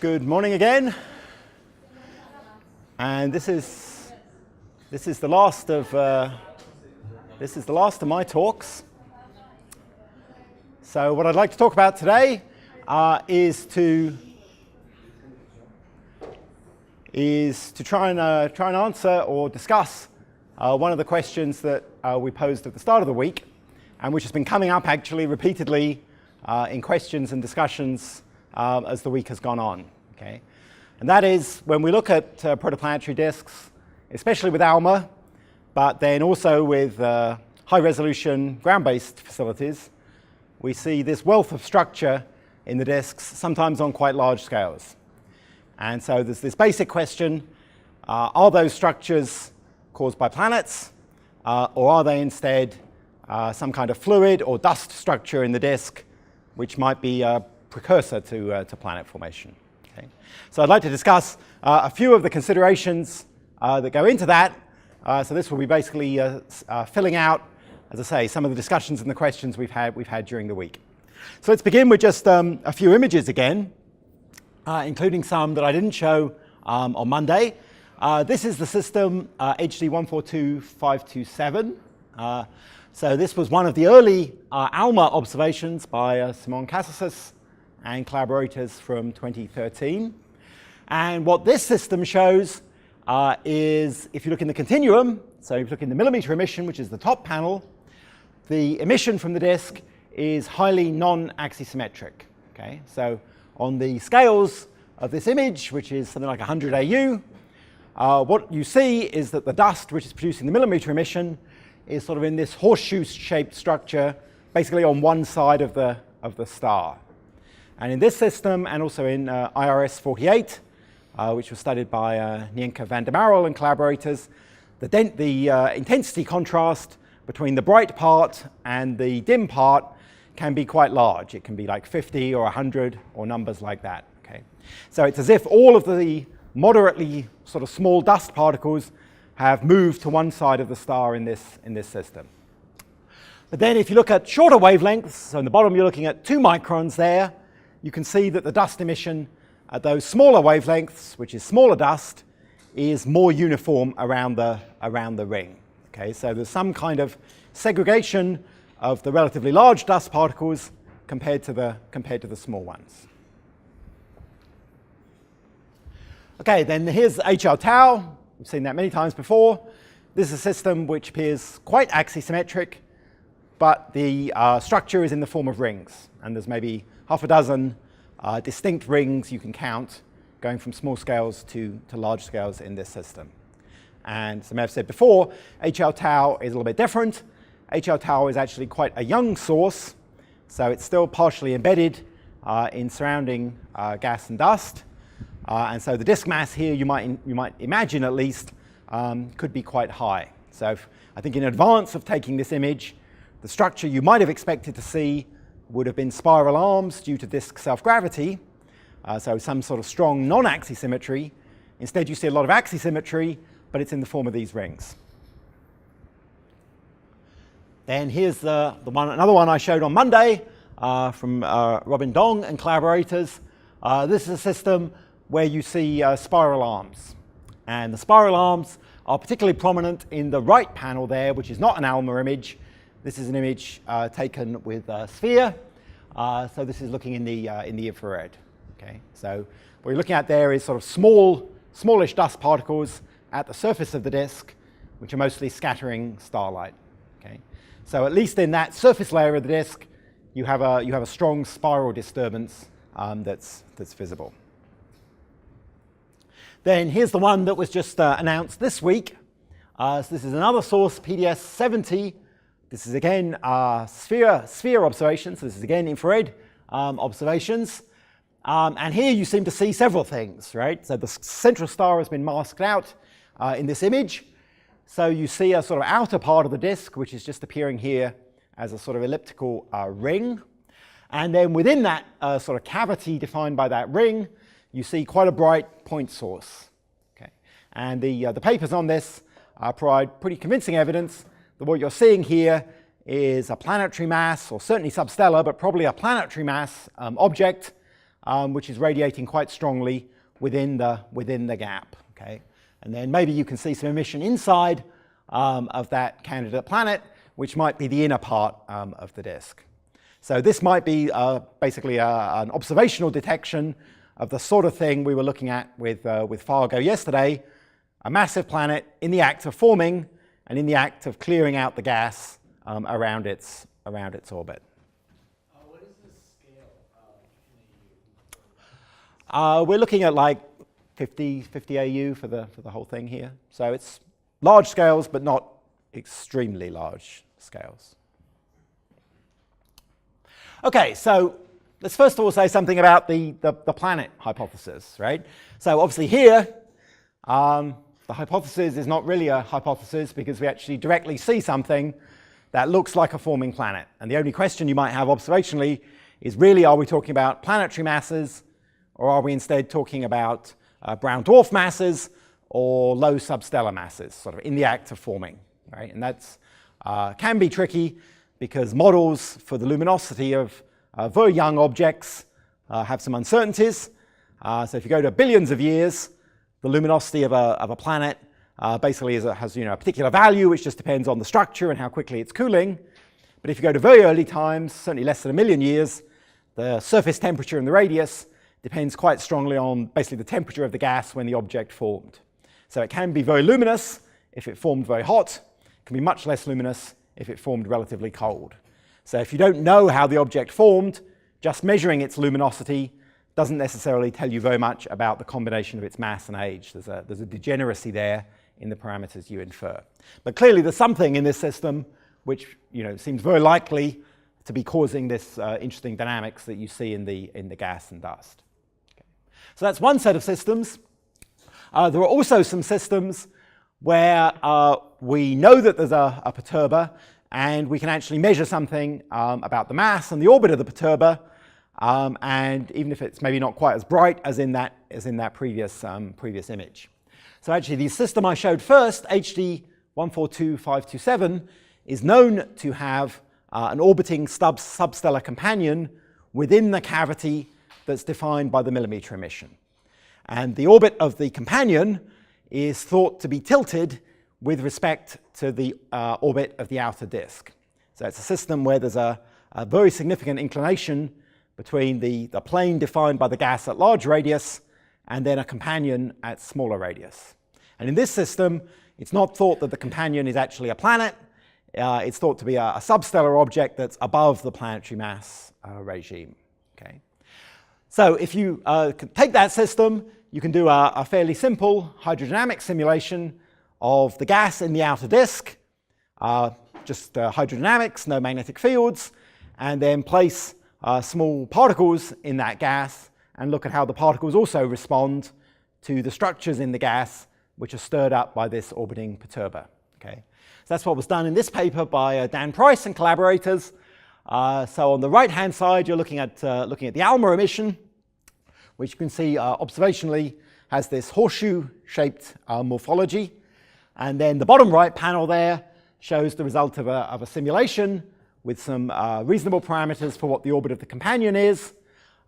Good morning again, and this is the last of my talks. So what I'd like to talk about today is to try and answer or discuss one of the questions that we posed at the start of the week, and which has been coming up actually repeatedly in questions and discussions as the week has gone on. Okay? And that is when we look at protoplanetary disks, especially with ALMA, but then also with high-resolution ground-based facilities, we see this wealth of structure in the disks, sometimes on quite large scales. And so there's this basic question, are those structures caused by planets, or are they instead some kind of fluid or dust structure in the disk, which might be a precursor to planet formation? Okay. So I'd like to discuss a few of the considerations that go into that. So this will be basically filling out, as I say, some of the discussions and the questions we've had during the week. So let's begin with just a few images again, including some that I didn't show on Monday. This is the system HD 142527. So this was one of the early ALMA observations by Simon Cassis and collaborators from 2013. And what this system shows is, if you look in the continuum, so if you look in the millimeter emission, which is the top panel, the emission from the disk is highly non-axisymmetric. Okay? So on the scales of this image, which is something like 100 AU, what you see is that the dust, which is producing the millimeter emission, is sort of in this horseshoe-shaped structure, basically on one side of the star. And in this system, and also in IRS 48, which was studied by Nienke van der Marel and collaborators, the intensity contrast between the bright part and the dim part can be quite large. It can be like 50 or 100 or numbers like that. Okay? So it's as if all of the moderately sort of small dust particles have moved to one side of the star in this system. But then if you look at shorter wavelengths, so in the bottom you're looking at 2 microns there, you can see that the dust emission at those smaller wavelengths, which is smaller dust, is more uniform around the ring. Okay, so there's some kind of segregation of the relatively large dust particles compared to the small ones. Okay, then here's HR tau. We've seen that many times before. This is a system which appears quite axisymmetric, but the structure is in the form of rings, and there's maybe half a dozen distinct rings you can count, going from small scales to large scales in this system. And as I may have said before, HR tau is a little bit different. HR tau is actually quite a young source, so it's still partially embedded in surrounding gas and dust. And so the disk mass here, you might imagine at least, could be quite high. So I think in advance of taking this image, the structure you might have expected to see would have been spiral arms due to disk self-gravity, so some sort of strong non-axisymmetry. Instead, you see a lot of axisymmetry, but it's in the form of these rings. Then here's another one I showed on Monday from Robin Dong and collaborators. This is a system where you see spiral arms. And the spiral arms are particularly prominent in the right panel there, which is not an ALMA image. This is an image taken with a sphere. So this is looking in the infrared. Okay? So what you're looking at there is sort of smallish dust particles at the surface of the disk, which are mostly scattering starlight. Okay? So at least in that surface layer of the disk, you have a strong spiral disturbance that's visible. Then here's the one that was just announced this week. So this is another source, PDS 70. This is again sphere observations. So this is again infrared observations. And here you seem to see several things, right? So the central star has been masked out in this image. So you see a sort of outer part of the disk, which is just appearing here as a sort of elliptical ring. And then within that sort of cavity defined by that ring, you see quite a bright point source. Okay? And the papers on this provide pretty convincing evidence that what you're seeing here is a planetary mass, or certainly substellar, but probably a planetary mass object which is radiating quite strongly within the gap. Okay? And then maybe you can see some emission inside of that candidate planet, which might be the inner part of the disk. So this might be basically an observational detection of the sort of thing we were looking at with Fargo yesterday, a massive planet in the act of forming and in the act of clearing out the gas around its orbit. What is the scale in AU? We're looking at like 50 AU for the whole thing here. So it's large scales, but not extremely large scales. Okay, so let's first of all say something about the planet hypothesis, right? So obviously here, the hypothesis is not really a hypothesis because we actually directly see something that looks like a forming planet. And the only question you might have observationally is really, are we talking about planetary masses, or are we instead talking about brown dwarf masses or low substellar masses, sort of in the act of forming, right? And that's can be tricky because models for the luminosity of very young objects have some uncertainties. So if you go to billions of years, the luminosity of a planet basically has a particular value which just depends on the structure and how quickly it's cooling. But if you go to very early times, certainly less than 1 million years, the surface temperature and the radius depends quite strongly on basically the temperature of the gas when the object formed. So it can be very luminous if it formed very hot. It can be much less luminous if it formed relatively cold. So if you don't know how the object formed, just measuring its luminosity doesn't necessarily tell you very much about the combination of its mass and age. There's a degeneracy there in the parameters you infer. But clearly there's something in this system which seems very likely to be causing this interesting dynamics that you see in the gas and dust. Okay. So that's one set of systems. There are also some systems where we know that there's a perturber, and we can actually measure something about the mass and the orbit of the perturber, and even if it's maybe not quite as bright as in that previous image. So actually, the system I showed first, HD 142527, is known to have an orbiting substellar companion within the cavity that's defined by the millimeter emission. And the orbit of the companion is thought to be tilted with respect to the orbit of the outer disk. So it's a system where there's a very significant inclination between the plane defined by the gas at large radius and then a companion at smaller radius. And in this system, it's not thought that the companion is actually a planet. It's thought to be a substellar object that's above the planetary mass regime. Okay. So if you take that system, you can do a fairly simple hydrodynamic simulation of the gas in the outer disk, just hydrodynamics, no magnetic fields, and then place small particles in that gas and look at how the particles also respond to the structures in the gas which are stirred up by this orbiting perturber. Okay. So that's what was done in this paper by Dan Price and collaborators. So on the right-hand side, you're looking at the ALMA emission, which you can see observationally has this horseshoe-shaped morphology. And then the bottom right panel there shows the result of a simulation with some reasonable parameters for what the orbit of the companion is,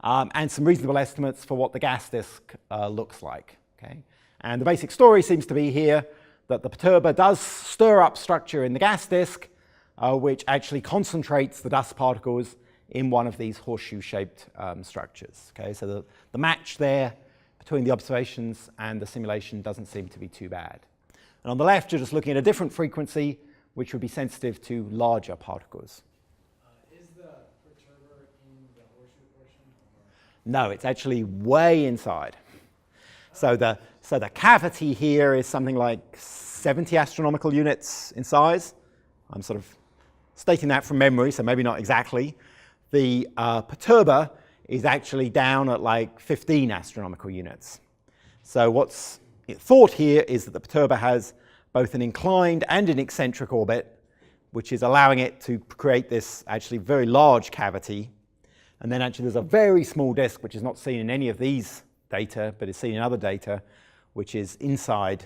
and some reasonable estimates for what the gas disk looks like. Okay? And the basic story seems to be here that the perturber does stir up structure in the gas disk, which actually concentrates the dust particles in one of these horseshoe-shaped structures. Okay? So the match there between the observations and the simulation doesn't seem to be too bad. And on the left, you're just looking at a different frequency, which would be sensitive to larger particles. Is the perturber in the horseshoe portion? No, it's actually way inside. So the cavity here is something like 70 astronomical units in size. I'm sort of stating that from memory, so maybe not exactly. The perturber is actually down at like 15 astronomical units. So what's thought here is that the perturber has both an inclined and an eccentric orbit, which is allowing it to create this actually very large cavity. And then actually there's a very small disk, which is not seen in any of these data, but is seen in other data, which is inside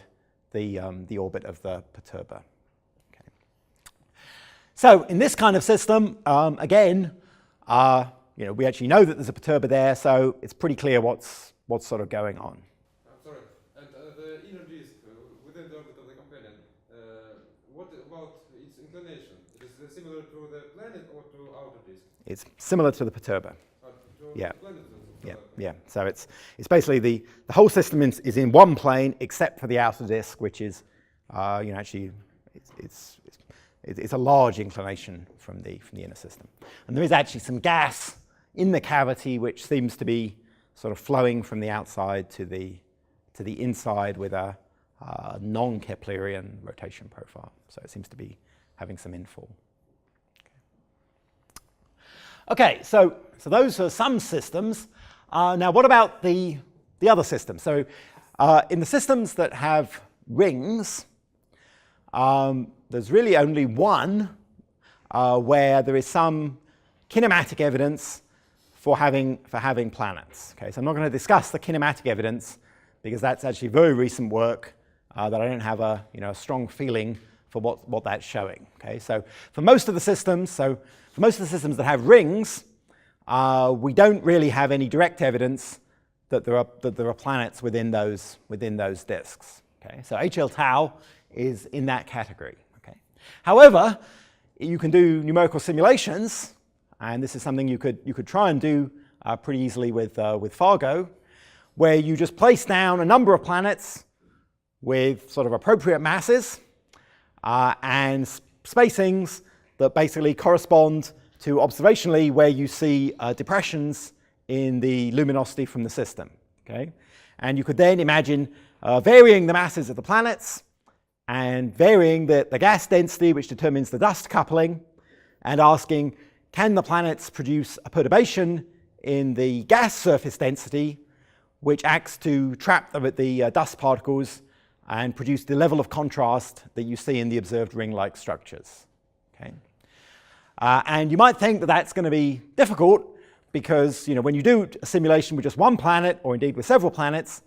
the orbit of the perturber. Okay. So in this kind of system, again, we actually know that there's a perturber there, so it's pretty clear what's sort of going on. I'm sorry. And the inner disk within the orbit of the companion, what about its inclination? Is it similar to the planet or to outer disk? It's similar to the perturber. Yeah. Yeah. So it's basically the whole system is in one plane except for the outer disk, which is actually it's a large inclination from the inner system. And there is actually some gas in the cavity which seems to be sort of flowing from the outside to the inside with a non-Keplerian rotation profile. So it seems to be having some infall. Okay, so those are some systems. Now, what about the other systems? So in the systems that have rings, there's really only one where there is some kinematic evidence for having planets. Okay, so I'm not going to discuss the kinematic evidence because that's actually very recent work that I don't have a strong feeling for what that's showing. Okay, so for most of the systems, that have rings, we don't really have any direct evidence that there are planets within those disks. Okay, so HL tau is in that category. Okay, however, you can do numerical simulations, and this is something you could try and do pretty easily with Fargo, where you just place down a number of planets with sort of appropriate masses and spacings that basically correspond to observationally where you see depressions in the luminosity from the system. Okay? And you could then imagine varying the masses of the planets and varying the gas density, which determines the dust coupling, and asking, can the planets produce a perturbation in the gas surface density which acts to trap the dust particles and produce the level of contrast that you see in the observed ring-like structures. Okay? And you might think that that's going to be difficult because when you do a simulation with just one planet, or indeed with several planets,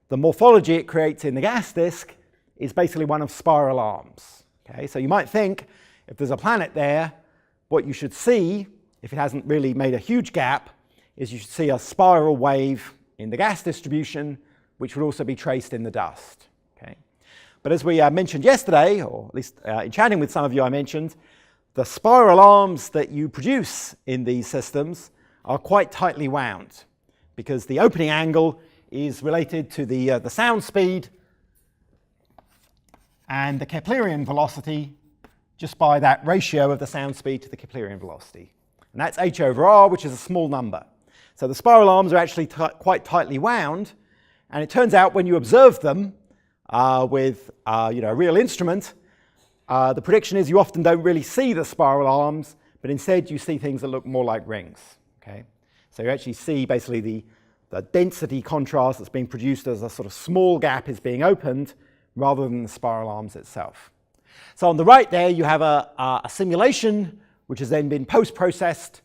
the morphology it creates in the gas disk is basically one of spiral arms. Okay? So you might think if there's a planet there, what you should see, if it hasn't really made a huge gap, is you should see a spiral wave in the gas distribution, which would also be traced in the dust. Okay? But as we mentioned yesterday, or at least in chatting with some of you I mentioned, the spiral arms that you produce in these systems are quite tightly wound because the opening angle is related to the sound speed and the Keplerian velocity just by that ratio of the sound speed to the Keplerian velocity. And that's h over r, which is a small number. So the spiral arms are actually quite tightly wound, and it turns out when you observe them with a real instrument, the prediction is you often don't really see the spiral arms, but instead you see things that look more like rings. Okay? So you actually see basically the density contrast that's being produced as a sort of small gap is being opened rather than the spiral arms itself. So on the right there you have a simulation which has then been post-processed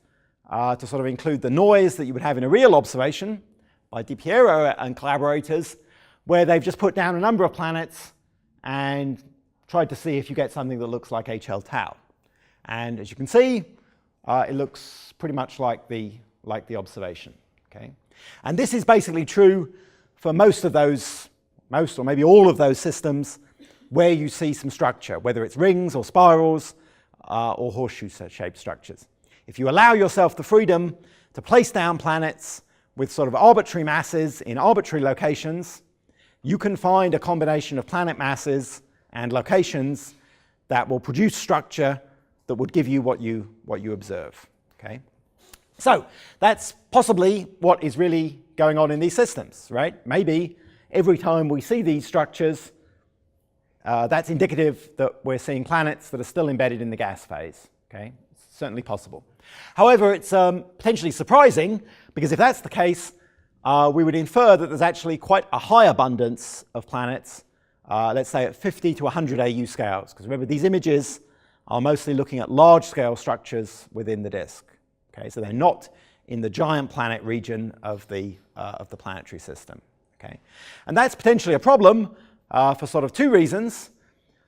to sort of include the noise that you would have in a real observation by Di Piero and collaborators, where they've just put down a number of planets and tried to see if you get something that looks like HL tau. And as you can see, it looks pretty much like the observation. Okay? And this is basically true for most or maybe all of those systems where you see some structure, whether it's rings or spirals or horseshoe-shaped structures. If you allow yourself the freedom to place down planets with sort of arbitrary masses in arbitrary locations, you can find a combination of planet masses and locations that will produce structure that would give you what you observe. Okay? So that's possibly what is really going on in these systems, right? Maybe every time we see these structures, that's indicative that we're seeing planets that are still embedded in the gas phase. Okay? It's certainly possible. However, it's potentially surprising because if that's the case, we would infer that there's actually quite a high abundance of planets, let's say at 50 to 100 AU scales, because remember these images are mostly looking at large-scale structures within the disk. Okay, so they're not in the giant planet region of the planetary system. Okay, and that's potentially a problem for sort of two reasons.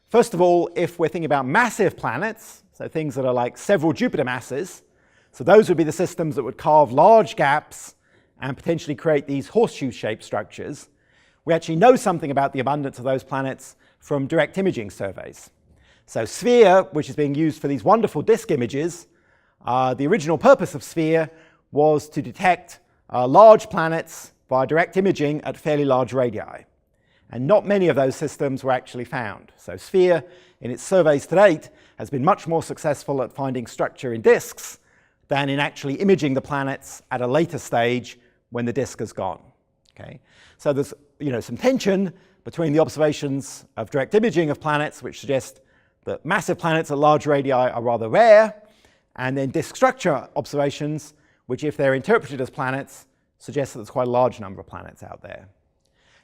First of all, if we're thinking about massive planets, so things that are like several Jupiter masses, So those would be the systems that would carve large gaps and potentially create these horseshoe-shaped structures. We actually know something about the abundance of those planets from direct imaging surveys. So SPHERE, which is being used for these wonderful disk images, the original purpose of SPHERE was to detect large planets via direct imaging at fairly large radii. And not many of those systems were actually found. So SPHERE, in its surveys to date, has been much more successful at finding structure in disks than in actually imaging the planets at a later stage when the disk has gone. Okay? So there's some tension between the observations of direct imaging of planets, which suggest that massive planets at large radii are rather rare, and then disk structure observations, which, if they're interpreted as planets, suggest that there's quite a large number of planets out there.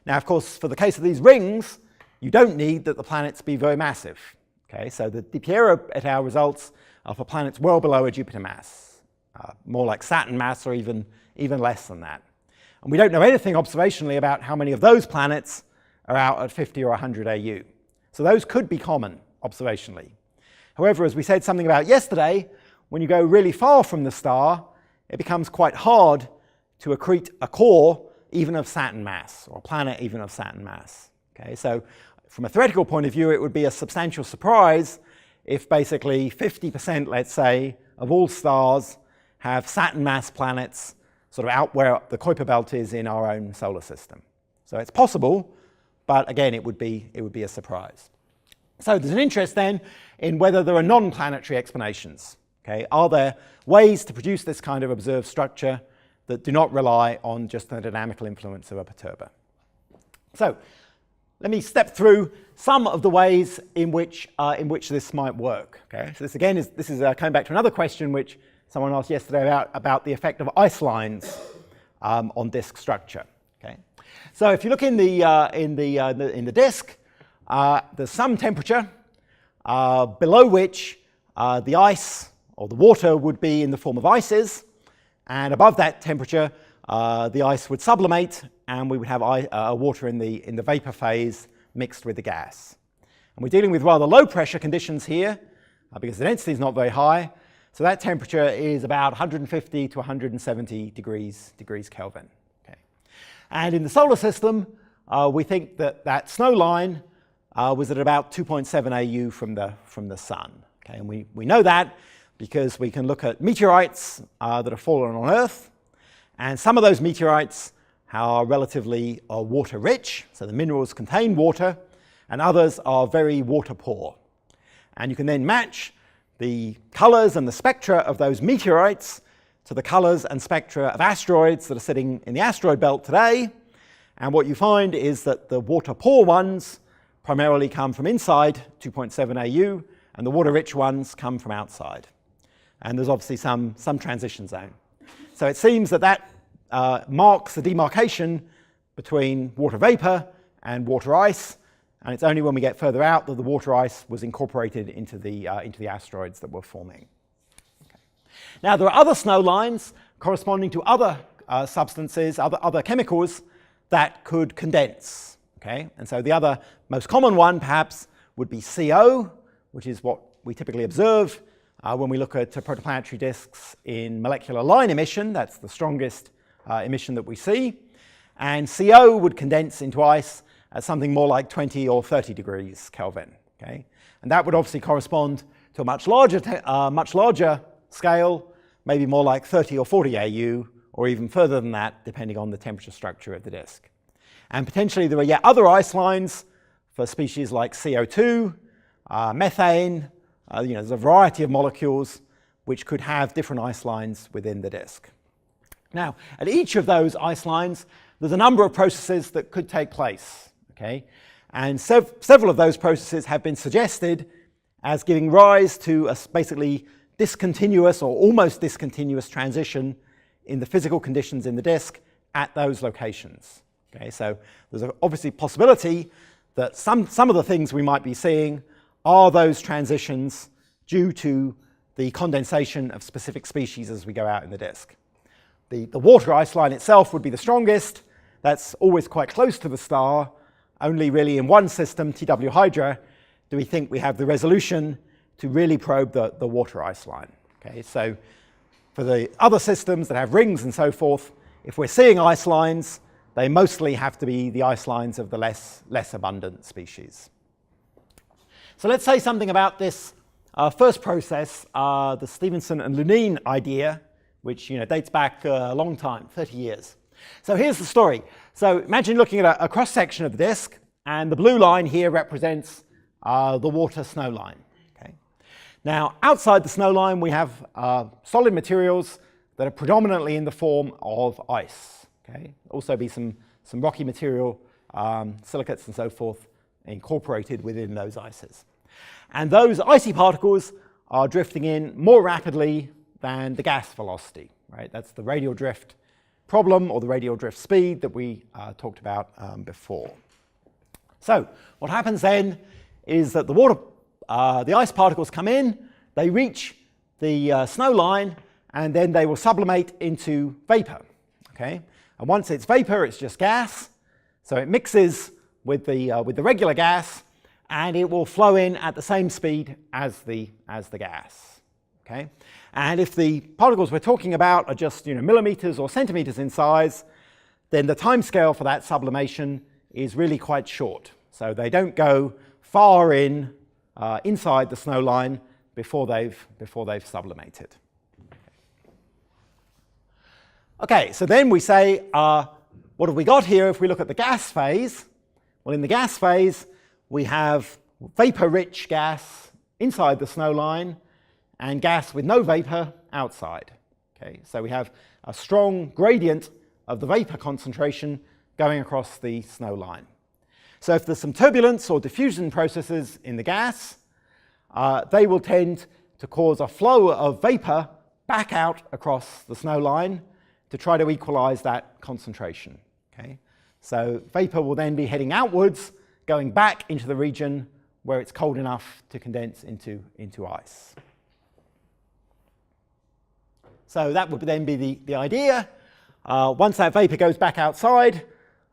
Now, of course, for the case of these rings, you don't need that the planets be very massive. Okay? So the DiPiero et al. Results are for planets well below a Jupiter mass, more like Saturn mass or even less than that. And we don't know anything observationally about how many of those planets are out at 50 or 100 AU. So those could be common observationally. However, as we said something about yesterday, when you go really far from the star, it becomes quite hard to accrete a core even of Saturn mass, or a planet even of Saturn mass. Okay, so from a theoretical point of view, it would be a substantial surprise if basically 50%, let's say, of all stars have Saturn mass planets sort of out where the Kuiper belt is in our own solar system. So it's possible, but again, it would be a surprise. So there's an interest then in whether there are non-planetary explanations. Okay? Are there ways to produce this kind of observed structure that do not rely on just the dynamical influence of a perturber? So let me step through some of the ways in which this might work. Okay? So this again is coming back to another question which someone asked yesterday about the effect of ice lines on disk structure. Okay? So if you look in the disk, there's some temperature below which the ice or the water would be in the form of ices, and above that temperature the ice would sublimate and we would have water in the vapor phase mixed with the gas. And we're dealing with rather low pressure conditions here because the density is not very high, so that temperature is about 150 to 170 degrees Kelvin. Okay. And in the solar system we think that snow line was at about 2.7 AU from the sun. Okay, and we know that because we can look at meteorites that have fallen on Earth, and some of those meteorites are relatively water rich, so the minerals contain water, and others are very water poor. And you can then match the colors and the spectra of those meteorites to the colors and spectra of asteroids that are sitting in the asteroid belt today, and what you find is that the water poor ones primarily come from inside 2.7 AU, and the water-rich ones come from outside. And there's obviously some transition zone. So it seems that marks the demarcation between water vapor and water ice, and it's only when we get further out that the water ice was incorporated into the asteroids that were forming. Okay. Now there are other snow lines corresponding to other substances, other chemicals that could condense. Okay? And so the other most common one perhaps would be CO, which is what we typically observe when we look at protoplanetary disks in molecular line emission. That's the strongest emission that we see. And CO would condense into ice at something more like 20 or 30 degrees Kelvin. Okay? And that would obviously correspond to a much larger scale, maybe more like 30 or 40 AU, or even further than that, depending on the temperature structure of the disk. And potentially there are yet other ice lines for species like CO2, methane. There's a variety of molecules which could have different ice lines within the disk. Now, at each of those ice lines, there's a number of processes that could take place. Okay? And several of those processes have been suggested as giving rise to a basically discontinuous or almost discontinuous transition in the physical conditions in the disk at those locations. Okay, so there's obviously a possibility that some of the things we might be seeing are those transitions due to the condensation of specific species as we go out in the disk. The water ice line itself would be the strongest. That's always quite close to the star. Only really in one system, TW Hydra, do we think we have the resolution to really probe the water ice line. Okay, so For the other systems that have rings and so forth, if we're seeing ice lines, they mostly have to be the ice lines of the less abundant species. So let's say something about this first process, the Stevenson and Lunine idea, which dates back a long time, 30 years. So here's the story. So imagine looking at a cross-section of the disk, and the blue line here represents the water snow line. Okay. Now, outside the snow line, we have solid materials that are predominantly in the form of ice. Okay. Also be some rocky material, silicates and so forth, incorporated within those ices. And those icy particles are drifting in more rapidly than the gas velocity. Right? That's the radial drift problem, or the radial drift speed that we talked about before. So what happens then is that the ice particles come in, they reach the snow line, and then they will sublimate into vapor. Okay? And once it's vapor, it's just gas, so it mixes with the regular gas, and it will flow in at the same speed as the gas. Okay? And if the particles we're talking about are just millimeters or centimeters in size, then the time scale for that sublimation is really quite short. So they don't go far inside the snow line before they've sublimated. Okay, so then we say, what have we got here if we look at the gas phase? Well, in the gas phase, we have vapor-rich gas inside the snow line and gas with no vapor outside. Okay, so we have a strong gradient of the vapor concentration going across the snow line. So if there's some turbulence or diffusion processes in the gas, they will tend to cause a flow of vapor back out across the snow line to try to equalize that concentration. Okay? So vapor will then be heading outwards, going back into the region where it's cold enough to condense into ice. So that would then be the idea. Once that vapor goes back outside,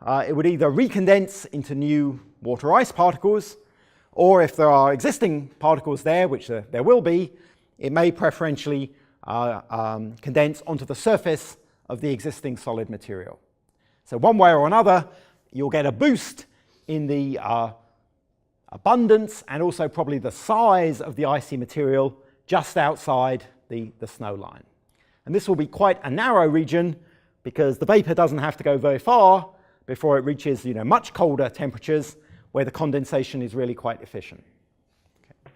it would either recondense into new water ice particles, or if there are existing particles there, which there will be, it may preferentially condense onto the surface of the existing solid material. So one way or another, you'll get a boost in the abundance and also probably the size of the icy material just outside the snow line. And this will be quite a narrow region because the vapor doesn't have to go very far before it reaches much colder temperatures where the condensation is really quite efficient. Okay.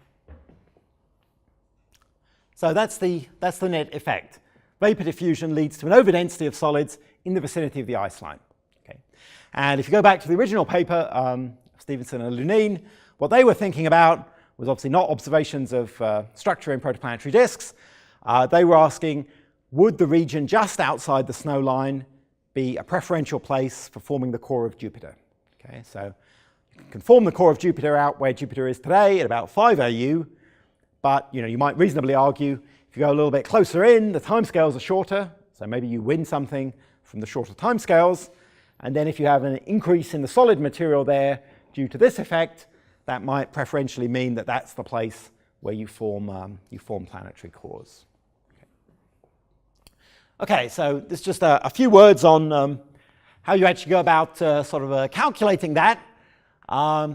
So that's the net effect. Vapor diffusion leads to an overdensity of solids in the vicinity of the ice line. Okay. And if you go back to the original paper, Stevenson and Lunine, what they were thinking about was obviously not observations of structure in protoplanetary disks. They were asking, would the region just outside the snow line be a preferential place for forming the core of Jupiter? Okay, so you can form the core of Jupiter out where Jupiter is today at about 5 AU, but you might reasonably argue if you go a little bit closer in, the timescales are shorter, so maybe you win something from the shorter timescales, and then if you have an increase in the solid material there due to this effect, that might preferentially mean that that's the place where you form planetary cores. Okay, so this is just a few words on how you actually go about calculating that.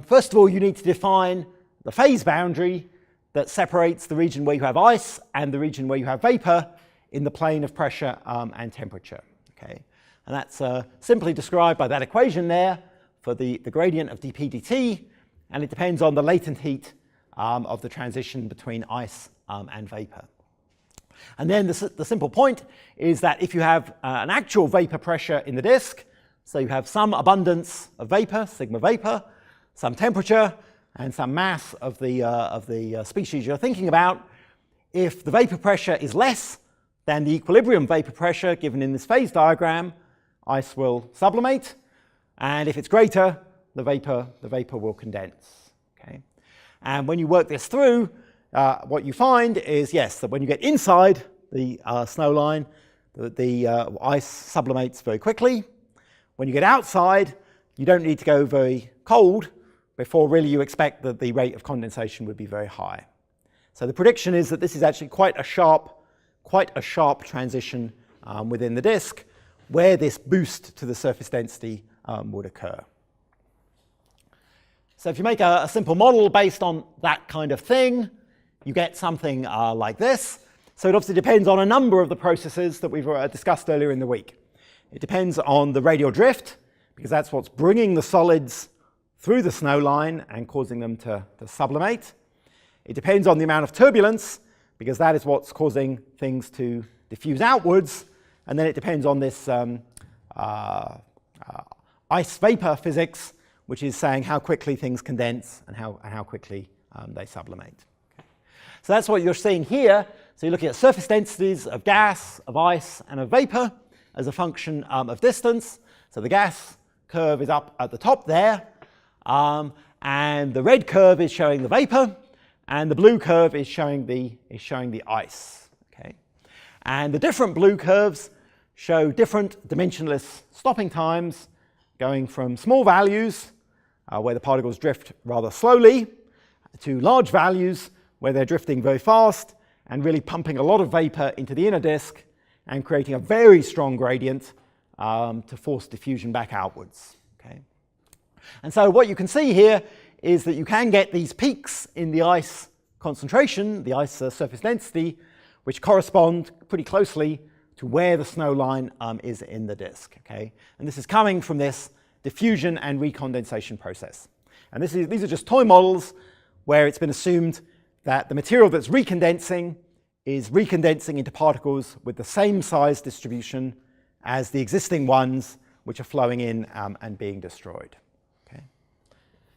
First of all, you need to define the phase boundary that separates the region where you have ice and the region where you have vapor in the plane of pressure and temperature. Okay, and that's simply described by that equation there for the gradient of dp dt, and it depends on the latent heat of the transition between ice and vapor. And then the simple point is that if you have an actual vapor pressure in the disk, so you have some abundance of vapor, sigma vapor, some temperature, and some mass of the species you're thinking about, if the vapor pressure is less than the equilibrium vapor pressure given in this phase diagram, ice will sublimate, and if it's greater, the vapor will condense. Okay? And when you work this through, what you find is, yes, that when you get inside the snow line, the ice sublimates very quickly. When you get outside, you don't need to go very cold before really you expect that the rate of condensation would be very high. So the prediction is that this is actually quite a sharp, quite a sharp transition within the disk where this boost to the surface density would occur. So if you make a simple model based on that kind of thing, you get something like this. So it obviously depends on a number of the processes that we've discussed earlier in the week. It depends on the radial drift, because that's what's bringing the solids through the snow line and causing them to sublimate. It depends on the amount of turbulence, because that is what's causing things to diffuse outwards. And then it depends on this ice vapor physics, which is saying how quickly things condense and how quickly they sublimate. Okay. So that's what you're seeing here. So you're looking at surface densities of gas, of ice, and of vapor as a function of distance. So the gas curve is up at the top there, and the red curve is showing the vapor, and the blue curve is showing the ice. Okay. And the different blue curves show different dimensionless stopping times, going from small values, where the particles drift rather slowly, to large values where they're drifting very fast and really pumping a lot of vapor into the inner disk and creating a very strong gradient to force diffusion back outwards. Okay. And so what you can see here is that you can get these peaks in the ice concentration, the ice surface density, which correspond pretty closely to where the snow line is in the disk. Okay. And this is coming from this diffusion and recondensation process. And these are just toy models where it's been assumed that the material that's recondensing is recondensing into particles with the same size distribution as the existing ones which are flowing in and being destroyed. Okay.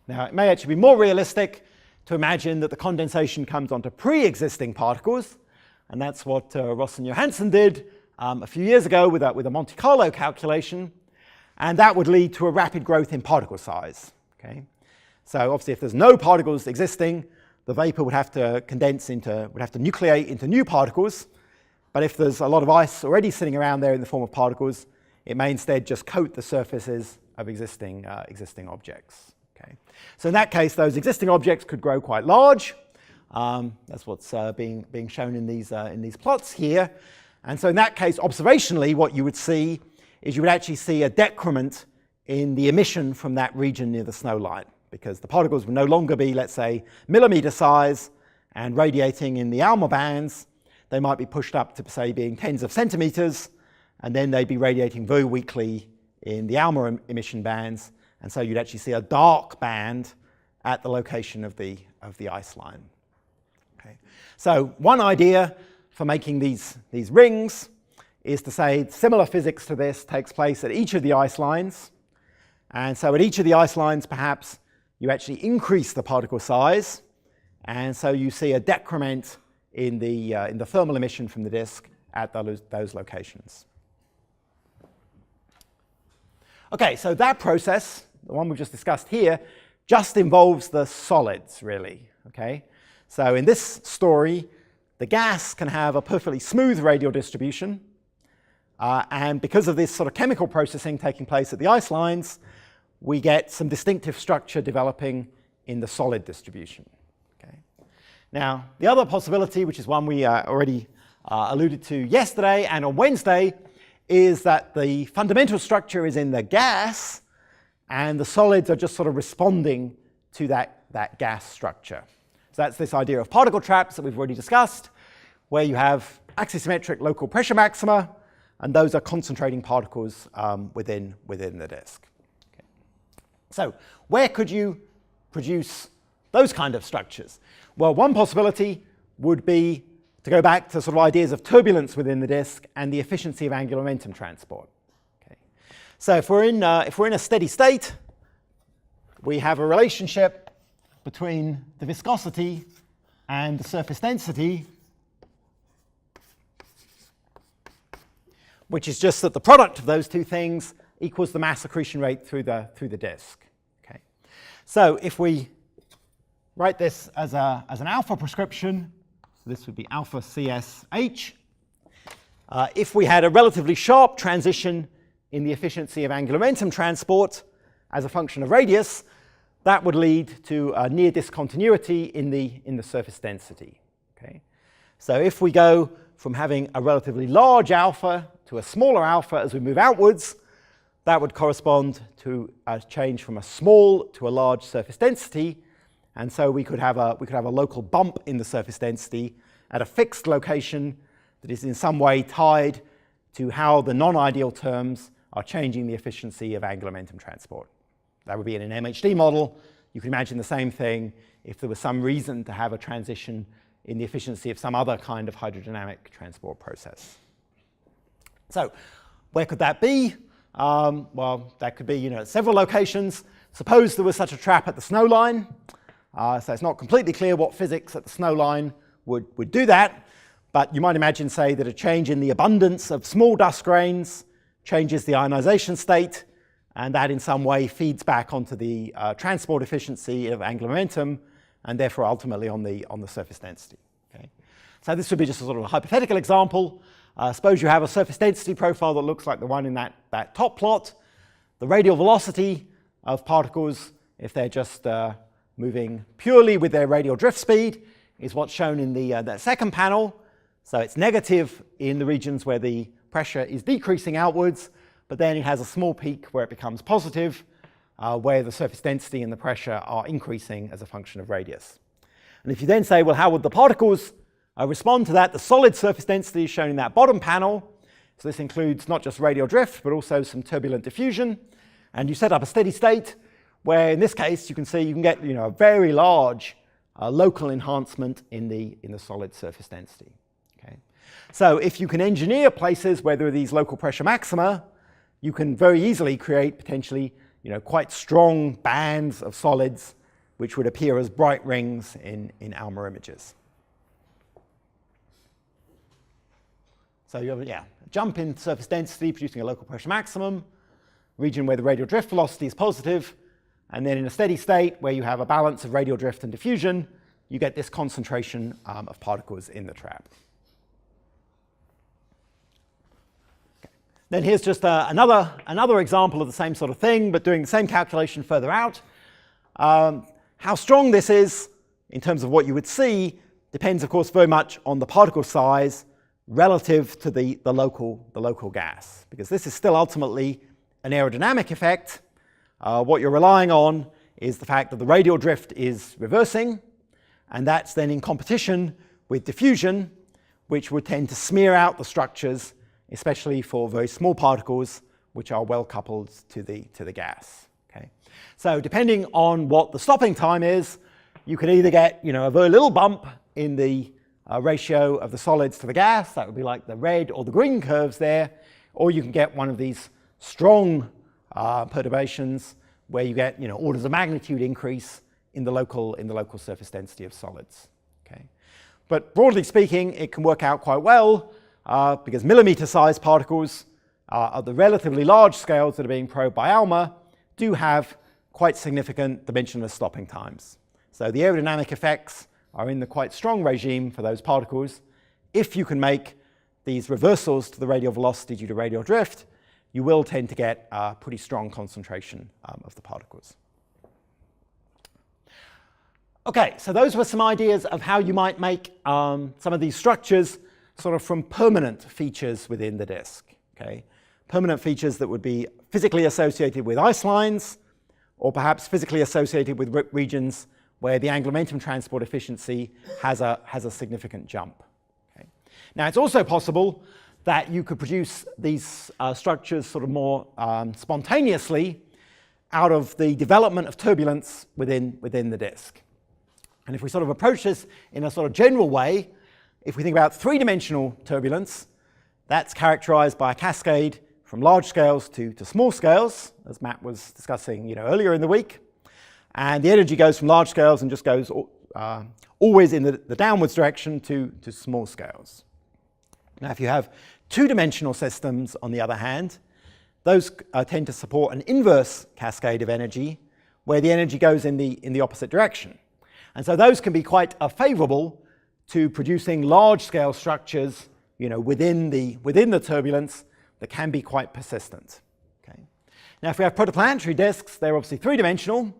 Now, it may actually be more realistic to imagine that the condensation comes onto pre-existing particles, and that's what Ross and Johansson did a few years ago with a Monte Carlo calculation. And that would lead to a rapid growth in particle size. Okay? So obviously if there's no particles existing, the vapor would have to nucleate into new particles. But if there's a lot of ice already sitting around there in the form of particles, it may instead just coat the surfaces of existing objects. Okay? So in that case, those existing objects could grow quite large. That's what's being shown in these plots here. And so in that case, observationally, what you would see is you would actually see a decrement in the emission from that region near the snow line, because the particles would no longer be, let's say, millimeter size and radiating in the Alma bands. They might be pushed up to, say, being tens of centimeters, and then they'd be radiating very weakly in the Alma emission bands, and so you'd actually see a dark band at the location of the ice line. Okay. So one idea for making these rings is to say similar physics to this takes place at each of the ice lines. And so at each of the ice lines, perhaps, you actually increase the particle size. And so you see a decrement in the thermal emission from the disk at those locations. Okay, so that process, the one we've just discussed here, just involves the solids, really. Okay? So in this story, the gas can have a perfectly smooth radial distribution. And because of this sort of chemical processing taking place at the ice lines, we get some distinctive structure developing in the solid distribution. Okay. Now, the other possibility, which is one we already alluded to yesterday and on Wednesday, is that the fundamental structure is in the gas, and the solids are just sort of responding to that gas structure. So that's this idea of particle traps that we've already discussed, where you have axisymmetric local pressure maxima, and those are concentrating particles within the disk. Okay. So where could you produce those kind of structures? Well, one possibility would be to go back to sort of ideas of turbulence within the disk and the efficiency of angular momentum transport. Okay. So if we're in a steady state, we have a relationship between the viscosity and the surface density, which is just that the product of those two things equals the mass accretion rate through the disk. Okay. So if we write this as an alpha prescription, so this would be alpha CSH. If we had a relatively sharp transition in the efficiency of angular momentum transport as a function of radius, that would lead to a near discontinuity in the surface density. Okay. So if we go from having a relatively large alpha to a smaller alpha as we move outwards, that would correspond to a change from a small to a large surface density. And so we could have a local bump in the surface density at a fixed location that is in some way tied to how the non-ideal terms are changing the efficiency of angular momentum transport. That would be in an MHD model. You can imagine the same thing if there was some reason to have a transition in the efficiency of some other kind of hydrodynamic transport process. So where could that be? Well, that could be at several locations. Suppose there was such a trap at the snow line. So it's not completely clear what physics at the snow line would do that. But you might imagine, say, that a change in the abundance of small dust grains changes the ionization state, and that in some way feeds back onto the transport efficiency of angular momentum, and therefore ultimately on the surface density. Okay? So this would be just a sort of a hypothetical example. Suppose you have a surface density profile that looks like the one in that top plot. The radial velocity of particles, if they're just moving purely with their radial drift speed, is what's shown in that second panel. So it's negative in the regions where the pressure is decreasing outwards, but then it has a small peak where it becomes positive, where the surface density and the pressure are increasing as a function of radius. And if you then say, well, how would the particles respond to that? The solid surface density is shown in that bottom panel. So this includes not just radial drift, but also some turbulent diffusion. And you set up a steady state where, in this case, you can see you can get a very large local enhancement in the solid surface density. Okay? So if you can engineer places where there are these local pressure maxima, you can very easily create potentially quite strong bands of solids which would appear as bright rings in ALMA images. So you have a jump in surface density producing a local pressure maximum, region where the radial drift velocity is positive, and then in a steady state where you have a balance of radial drift and diffusion, you get this concentration of particles in the trap. Okay. Then here's just another example of the same sort of thing, but doing the same calculation further out. How strong this is in terms of what you would see depends, of course, very much on the particle size relative to the local gas, because this is still ultimately an aerodynamic effect. What you're relying on is the fact that the radial drift is reversing, and that's then in competition with diffusion, which would tend to smear out the structures, especially for very small particles which are well coupled to the gas. Okay? So depending on what the stopping time is, you can either get a very little bump in the ratio of the solids to the gas, that would be like the red or the green curves there, or you can get one of these strong perturbations where you get orders of magnitude increase in the local surface density of solids. Okay? But broadly speaking, it can work out quite well because millimeter-sized particles at the relatively large scales that are being probed by ALMA do have quite significant dimensionless stopping times. So the aerodynamic effects are in the quite strong regime for those particles. If you can make these reversals to the radial velocity due to radial drift, you will tend to get a pretty strong concentration of the particles. Okay, so those were some ideas of how you might make some of these structures sort of from permanent features within the disk. Okay? Permanent features that would be physically associated with ice lines, or perhaps physically associated with regions where the angular momentum transport efficiency has a significant jump. Okay? Now, it's also possible that you could produce these structures sort of more spontaneously out of the development of turbulence within the disk. And if we sort of approach this in a sort of general way, if we think about three-dimensional turbulence, that's characterized by a cascade from large scales to small scales, as Matt was discussing earlier in the week. And the energy goes from large scales and just goes always in the downwards direction to small scales. Now, if you have two-dimensional systems, on the other hand, those tend to support an inverse cascade of energy, where the energy goes in the opposite direction. And so those can be quite favorable to producing large-scale structures, within the turbulence that can be quite persistent. Okay? Now, if we have protoplanetary disks, they're obviously three-dimensional,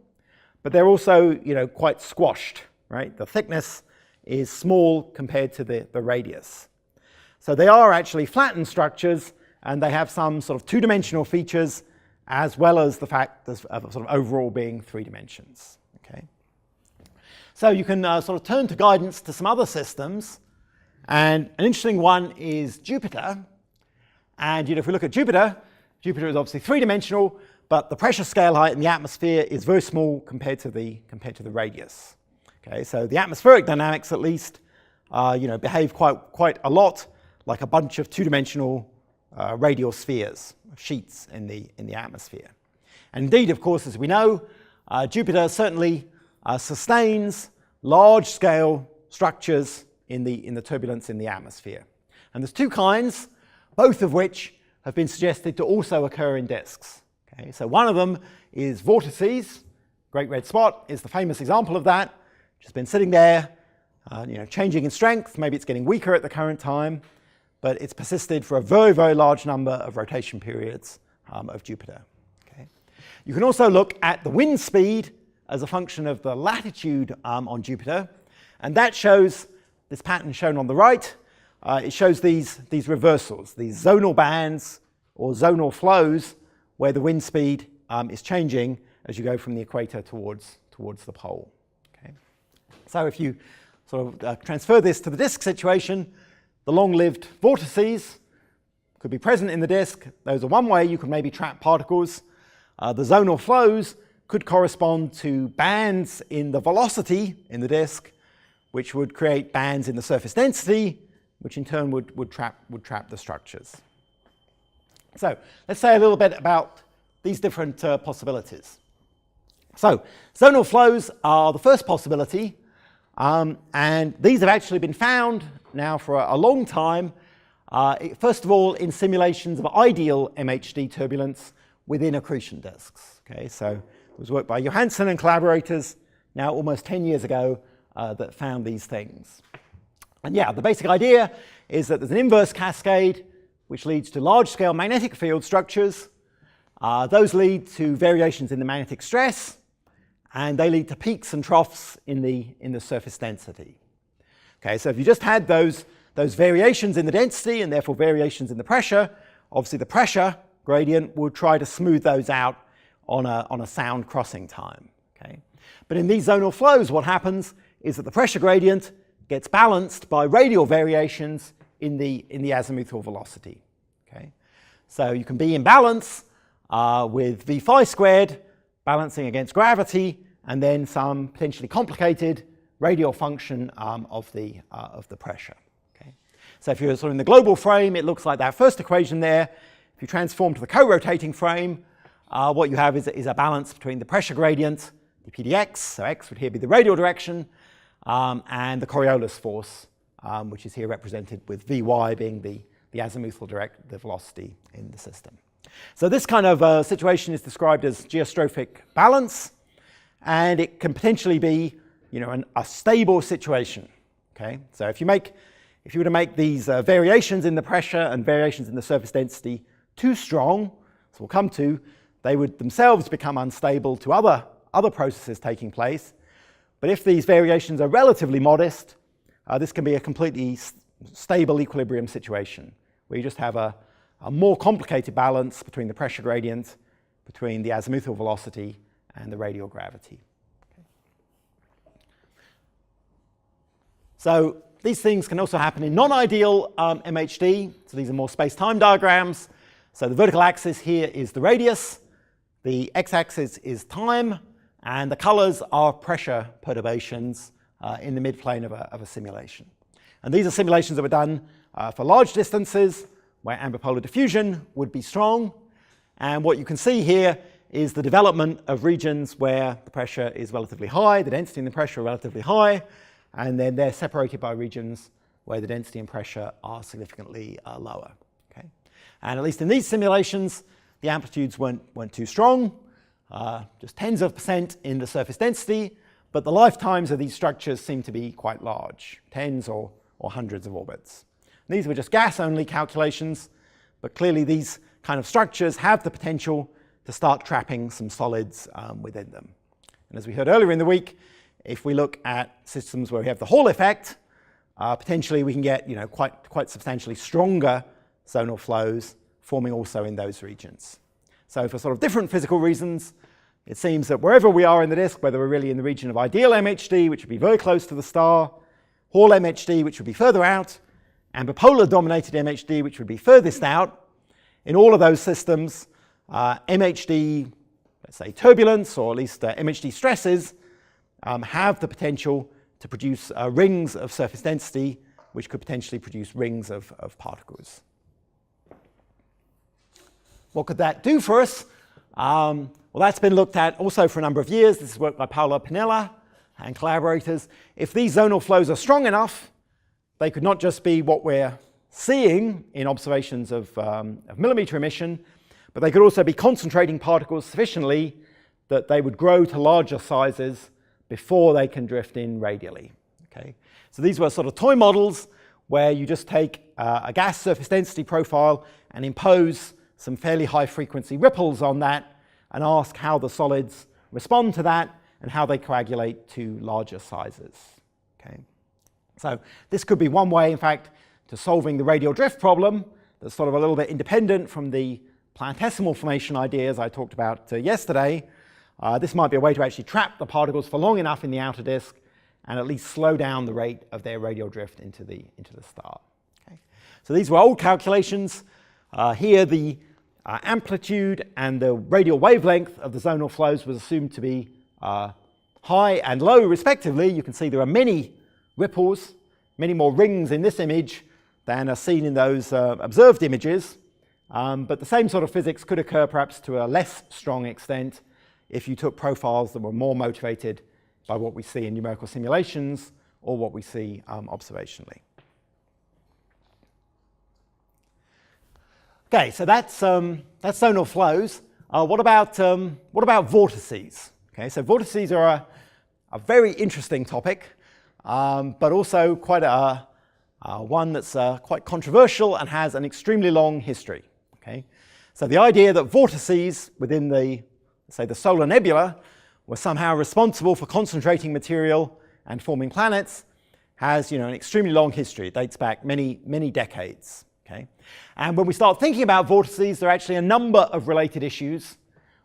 but they're also, quite squashed, right? The thickness is small compared to the radius. So they are actually flattened structures, and they have some sort of two-dimensional features, as well as the fact of sort of overall being 3 dimensions. Okay. So you can sort of turn to guidance to some other systems, and an interesting one is Jupiter. And if we look at Jupiter, Jupiter is obviously 3-dimensional, but the pressure scale height in the atmosphere is very small compared to the radius. Okay, so the atmospheric dynamics, at least, behave quite a lot like a bunch of 2-dimensional radial spheres, sheets in the atmosphere. And indeed, of course, as we know, Jupiter certainly sustains large-scale structures in the turbulence in the atmosphere. And there's 2 kinds, both of which have been suggested to also occur in disks. Okay, so one of them is vortices. Great red spot is the famous example of that, which has been sitting there, changing in strength. Maybe it's getting weaker at the current time, but it's persisted for a very, very large number of rotation periods of Jupiter. Okay. You can also look at the wind speed as a function of the latitude on Jupiter, and that shows this pattern shown on the right. It shows these reversals, these zonal bands or zonal flows where the wind speed is changing as you go from the equator towards the pole. Okay. So if you sort of transfer this to the disk situation, the long-lived vortices could be present in the disk. Those are one way you could maybe trap particles. The zonal flows could correspond to bands in the velocity in the disk, which would create bands in the surface density, which in turn would trap the structures. So let's say a little bit about these different possibilities. So zonal flows are the first possibility, and these have actually been found now for a long time, first of all in simulations of ideal MHD turbulence within accretion disks. Okay, so it was work by Johansson and collaborators now almost 10 years ago that found these things. And yeah, the basic idea is that there's an inverse cascade which leads to large-scale magnetic field structures. Those lead to variations in the magnetic stress, and they lead to peaks and troughs in the surface density. Okay, so if you just had those variations in the density and therefore variations in the pressure, obviously the pressure gradient would try to smooth those out on a sound crossing time. Okay, but in these zonal flows, what happens is that the pressure gradient gets balanced by radial variations in the azimuthal velocity. Okay, so you can be in balance with v phi squared balancing against gravity, and then some potentially complicated radial function of the pressure. Okay, so if you're sort of in the global frame, it looks like that first equation there. If you transform to the co-rotating frame, what you have is a balance between the pressure gradient, the pdx, so x would here be the radial direction, and the Coriolis force, which is here represented with Vy being the azimuthal the velocity in the system. So this kind of situation is described as geostrophic balance, and it can potentially be, a stable situation. Okay, so if you were to make these variations in the pressure and variations in the surface density too strong, as we'll come to, they would themselves become unstable to other processes taking place. But if these variations are relatively modest, this can be a completely stable equilibrium situation, where you just have a more complicated balance between the pressure gradient, between the azimuthal velocity, and the radial gravity. Okay. So these things can also happen in non-ideal MHD. So these are more space-time diagrams. So the vertical axis here is the radius, the x-axis is time, and the colors are pressure perturbations in the midplane of a simulation. And these are simulations that were done for large distances where ambipolar diffusion would be strong. And what you can see here is the development of regions where the pressure is relatively high, the density and the pressure are relatively high, and then they're separated by regions where the density and pressure are significantly lower. Okay? And at least in these simulations, the amplitudes weren't too strong, just tens of % in the surface density, but the lifetimes of these structures seem to be quite large, tens or hundreds of orbits. And these were just gas-only calculations, but clearly these kind of structures have the potential to start trapping some solids within them. And as we heard earlier in the week, if we look at systems where we have the Hall effect, potentially we can get quite substantially stronger zonal flows forming also in those regions. So for sort of different physical reasons, it seems that wherever we are in the disk, whether we're really in the region of ideal MHD, which would be very close to the star, Hall MHD, which would be further out, and bipolar dominated MHD, which would be furthest out, in all of those systems, MHD, let's say turbulence, or at least MHD stresses, have the potential to produce rings of surface density, which could potentially produce rings of particles. What could that do for us? Well, that's been looked at also for a number of years. This is work by Paolo Pinella and collaborators. If these zonal flows are strong enough, they could not just be what we're seeing in observations of millimeter emission, but they could also be concentrating particles sufficiently that they would grow to larger sizes before they can drift in radially. Okay? So these were sort of toy models where you just take a gas surface density profile and impose some fairly high frequency ripples on that and ask how the solids respond to that and how they coagulate to larger sizes. Okay? So this could be one way, in fact, to solving the radial drift problem that's sort of a little bit independent from the planetesimal formation ideas I talked about yesterday. This might be a way to actually trap the particles for long enough in the outer disk and at least slow down the rate of their radial drift into the star. Okay? So these were old calculations. Here the amplitude and the radial wavelength of the zonal flows was assumed to be high and low respectively. You can see there are many ripples, many more rings in this image than are seen in those observed images. But the same sort of physics could occur perhaps to a less strong extent if you took profiles that were more motivated by what we see in numerical simulations or what we see observationally. Okay, so that's zonal flows. What about vortices? Okay, so vortices are a very interesting topic, but also quite one that's quite controversial and has an extremely long history. Okay, so the idea that vortices within the solar nebula were somehow responsible for concentrating material and forming planets has an extremely long history. It dates back many decades. Okay? And when we start thinking about vortices, there are actually a number of related issues,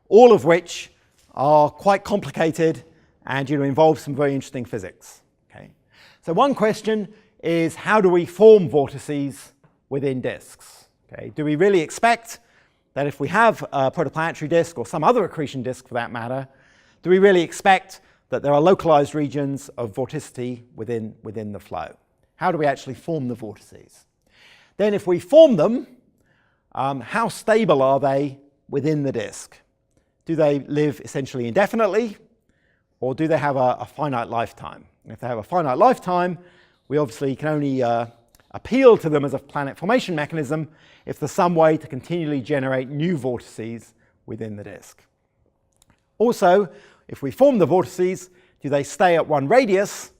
all of which are quite complicated and involve some very interesting physics. Okay? So one question is, how do we form vortices within disks? Okay? Do we really expect that if we have a protoplanetary disk or some other accretion disk for that matter, do we really expect that there are localized regions of vorticity within the flow? How do we actually form the vortices? Then if we form them, how stable are they within the disk? Do they live essentially indefinitely, or do they have a finite lifetime? And if they have a finite lifetime, we obviously can only appeal to them as a planet formation mechanism if there's some way to continually generate new vortices within the disk. Also, if we form the vortices, do they stay at one radius,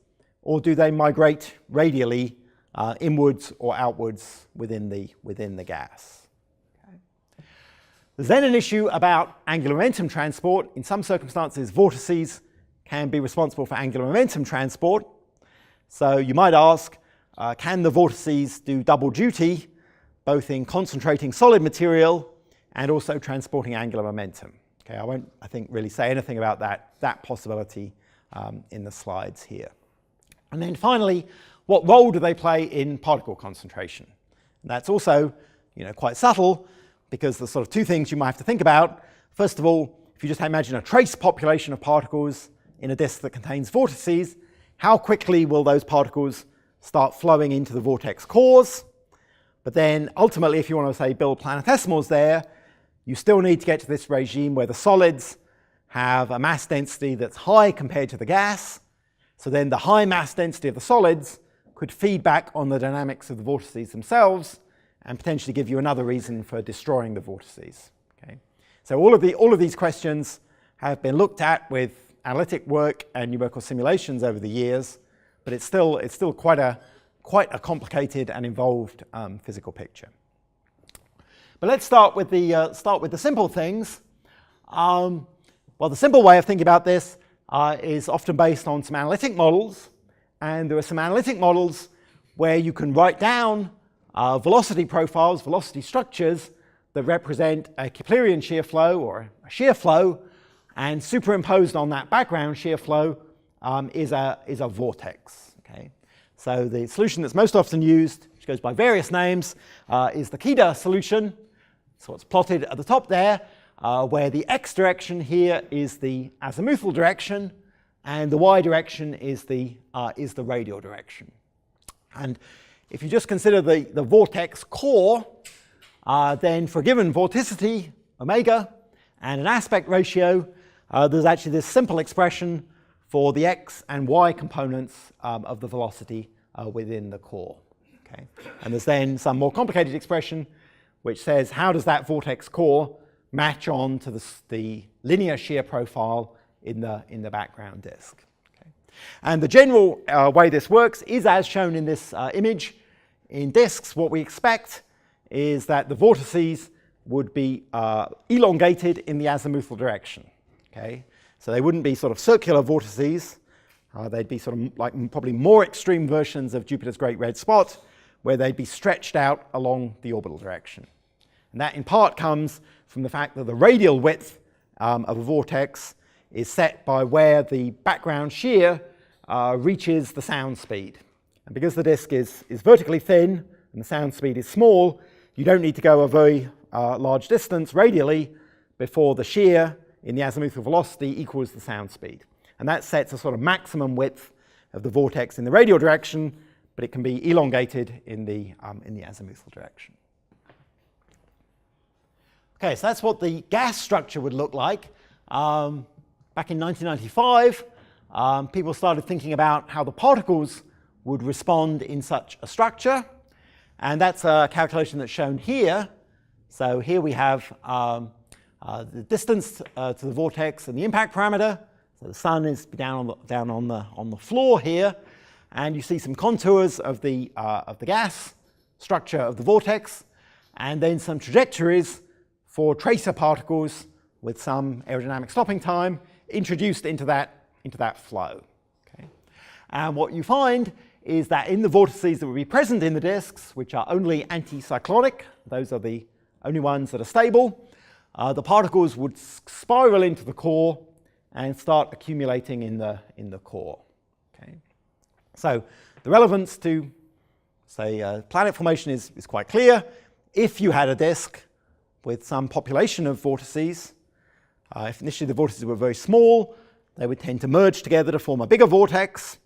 or do they migrate radially inwards or outwards within the gas? Okay. There's then an issue about angular momentum transport. In some circumstances, vortices can be responsible for angular momentum transport. So you might ask, can the vortices do double duty, both in concentrating solid material and also transporting angular momentum? Okay, I won't, I think, really say anything about that possibility in the slides here. And then finally, what role do they play in particle concentration? And that's also, quite subtle, because there's sort of two things you might have to think about. First of all, if you just imagine a trace population of particles in a disk that contains vortices, how quickly will those particles start flowing into the vortex cores? But then ultimately, if you want to, say, build planetesimals there, you still need to get to this regime where the solids have a mass density that's high compared to the gas. So then the high mass density of the solids could feed back on the dynamics of the vortices themselves and potentially give you another reason for destroying the vortices. Okay? So all of these questions have been looked at with analytic work and numerical simulations over the years, but it's still quite a complicated and involved physical picture. But let's start with the simple things. Well, the simple way of thinking about this is often based on some analytic models, and there are some analytic models where you can write down velocity profiles, velocity structures that represent a Keplerian shear flow or a shear flow, and superimposed on that background shear flow is a vortex. Okay? So the solution that's most often used, which goes by various names, is the Kida solution. So it's plotted at the top there, where the x direction here is the azimuthal direction, and the y direction is the radial direction. And if you just consider the vortex core, then for a given vorticity, omega, and an aspect ratio, there's actually this simple expression for the x and y components of the velocity within the core. Okay? And there's then some more complicated expression which says how does that vortex core match on to the linear shear profile in the background disk. Okay? And the general way this works is as shown in this image. In disks, what we expect is that the vortices would be elongated in the azimuthal direction. Okay? So they wouldn't be sort of circular vortices. They'd be sort of like probably more extreme versions of Jupiter's Great Red Spot, where they'd be stretched out along the orbital direction. And that in part comes from the fact that the radial width of a vortex is set by where the background shear reaches the sound speed. And because the disk is vertically thin and the sound speed is small, you don't need to go a very large distance radially before the shear in the azimuthal velocity equals the sound speed. And that sets a sort of maximum width of the vortex in the radial direction, but it can be elongated in the azimuthal direction. Okay, so that's what the gas structure would look like. Back in 1995, people started thinking about how the particles would respond in such a structure. And that's a calculation that's shown here. So here we have the distance to the vortex and the impact parameter. So the sun is down on the floor here, and you see some contours of the gas structure of the vortex, and then some trajectories for tracer particles with some aerodynamic stopping time introduced into that flow. Okay? And what you find is that in the vortices that would be present in the disks, which are only anticyclonic, those are the only ones that are stable, the particles would spiral into the core and start accumulating in the core. Okay? So the relevance to, say, planet formation is quite clear. If you had a disk with some population of vortices, if initially the vortices were very small, they would tend to merge together to form a bigger vortex.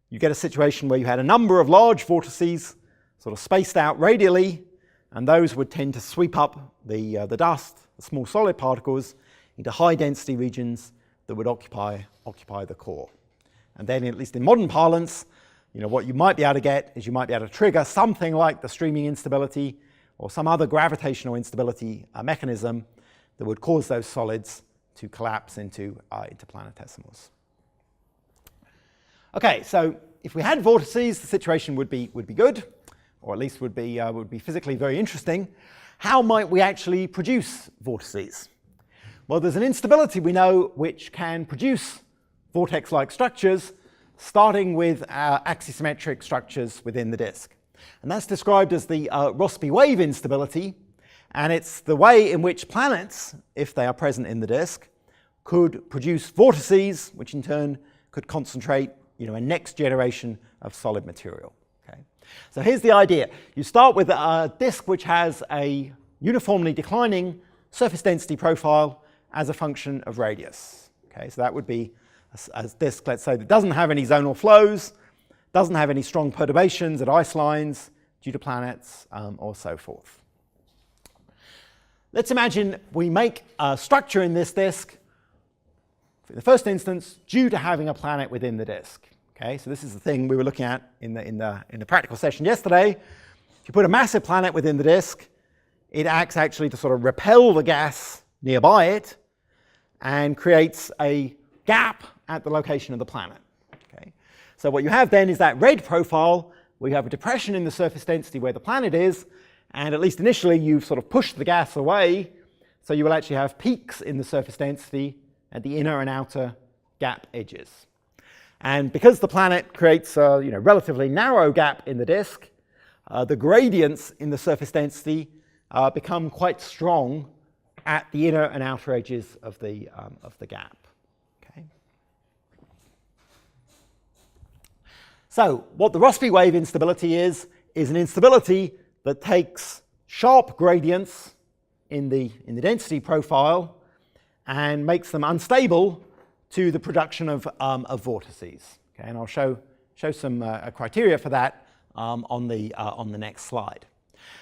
You get a situation where you had a number of large vortices sort of spaced out radially, and those would tend to sweep up the dust, the small solid particles, into high density regions that would occupy the core. And then, at least in modern parlance, what you might be able to get is you might be able to trigger something like the streaming instability or some other gravitational instability mechanism that would cause those solids to collapse into planetesimals. Okay, so if we had vortices, the situation would be good, or at least would be physically very interesting. How might we actually produce vortices? Well, there's an instability we know which can produce vortex-like structures, starting with axisymmetric structures within the disk. And that's described as the Rossby wave instability, and it's the way in which planets, if they are present in the disk, could produce vortices, which in turn could concentrate a next generation of solid material. Okay? So here's the idea. You start with a disk which has a uniformly declining surface density profile as a function of radius. Okay? So that would be a disk, let's say, that doesn't have any zonal flows, doesn't have any strong perturbations at ice lines due to planets, or so forth. Let's imagine we make a structure in this disk, in the first instance, due to having a planet within the disk. Okay, so this is the thing we were looking at in the practical session yesterday. If you put a massive planet within the disk, it acts actually to sort of repel the gas nearby it and creates a gap at the location of the planet. Okay, so what you have then is that red profile where you have a depression in the surface density where the planet is, and at least initially you've sort of pushed the gas away, so you will actually have peaks in the surface density at the inner and outer gap edges. And because the planet creates a relatively narrow gap in the disk, the gradients in the surface density become quite strong at the inner and outer edges of the gap. Okay. So what the Rossby wave instability is an instability that takes sharp gradients in the density profile and makes them unstable to the production of vortices. Okay, and I'll show some criteria for that on the next slide.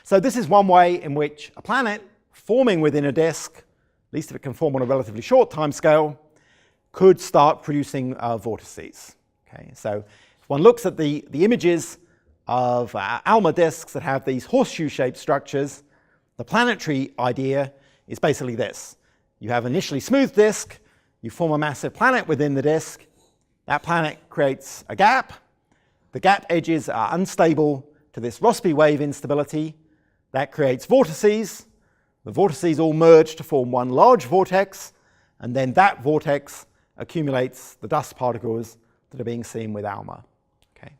So this is one way in which a planet forming within a disk, at least if it can form on a relatively short time scale, could start producing vortices. Okay, so if one looks at the images of ALMA disks that have these horseshoe-shaped structures, the planetary idea is basically this. You have an initially smooth disk, you form a massive planet within the disk, that planet creates a gap, the gap edges are unstable to this Rossby wave instability, that creates vortices, the vortices all merge to form one large vortex, and then that vortex accumulates the dust particles that are being seen with ALMA. Okay?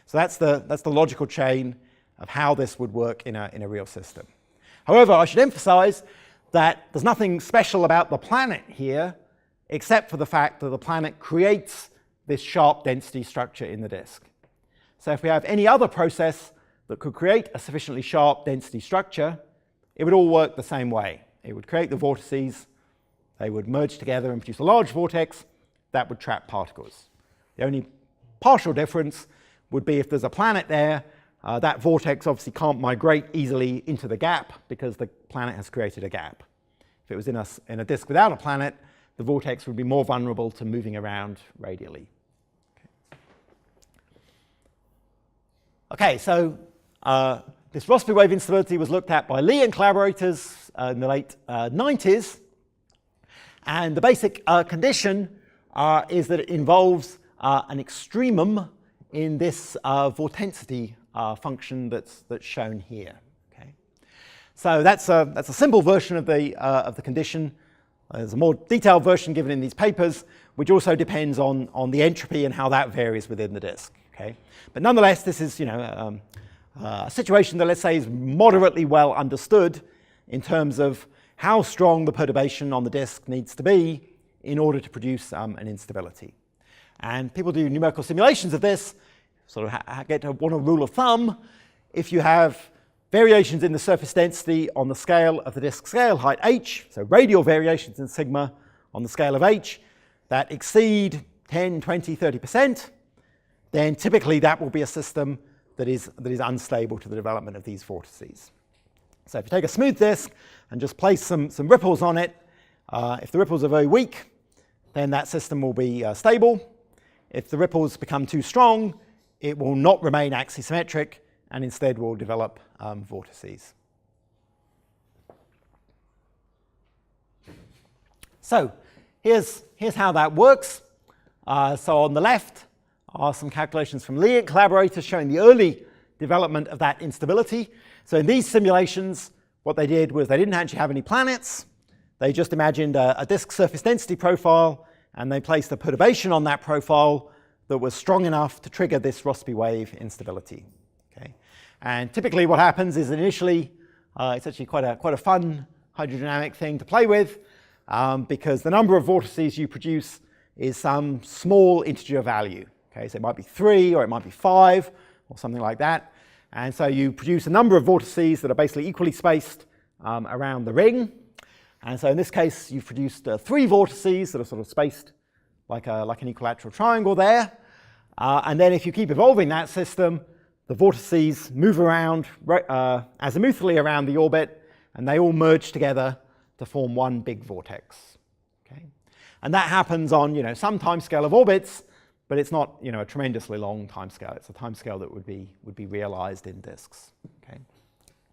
So that's the logical chain of how this would work in a real system. However, I should emphasize that there's nothing special about the planet here except for the fact that the planet creates this sharp density structure in the disk. So if we have any other process that could create a sufficiently sharp density structure, it would all work the same way. It would create the vortices, they would merge together and produce a large vortex that would trap particles. The only partial difference would be if there's a planet there, that vortex obviously can't migrate easily into the gap because the planet has created a gap. If it was in a disk without a planet, the vortex would be more vulnerable to moving around radially. Okay, so this Rossby wave instability was looked at by Lee and collaborators in the late 90s. And the basic condition is that it involves an extremum in this vortensity function that's shown here. Okay, so that's a simple version of the condition. There's a more detailed version given in these papers, which also depends on the entropy and how that varies within the disk. Okay, but nonetheless, this is a situation that, let's say, is moderately well understood in terms of how strong the perturbation on the disk needs to be in order to produce an instability. And people do numerical simulations of this, sort of get to one rule of thumb. If you have variations in the surface density on the scale of the disk scale height h, so radial variations in sigma on the scale of h, that exceed 10, 20, 30%, then typically that will be a system that is unstable to the development of these vortices. So if you take a smooth disk and just place some ripples on it, if the ripples are very weak, then that system will be stable. If the ripples become too strong, it will not remain axisymmetric and instead will develop vortices. So here's how that works. So on the left are some calculations from Lee and collaborators showing the early development of that instability. So in these simulations, what they did was they didn't actually have any planets. They just imagined a disk surface density profile, and they placed a perturbation on that profile that was strong enough to trigger this Rossby wave instability. Okay? And typically what happens is initially, it's actually quite a fun hydrodynamic thing to play with, because the number of vortices you produce is some small integer value. Okay? So it might be 3 or it might be 5 or something like that. And so you produce a number of vortices that are basically equally spaced around the ring. And so in this case, you've produced 3 vortices that are sort of spaced like an equilateral triangle there. And then if you keep evolving that system, the vortices move around azimuthally around the orbit, and they all merge together to form one big vortex. Okay? And that happens on some timescale of orbits, but it's not a tremendously long timescale. It's a timescale that would be realized in disks. Okay?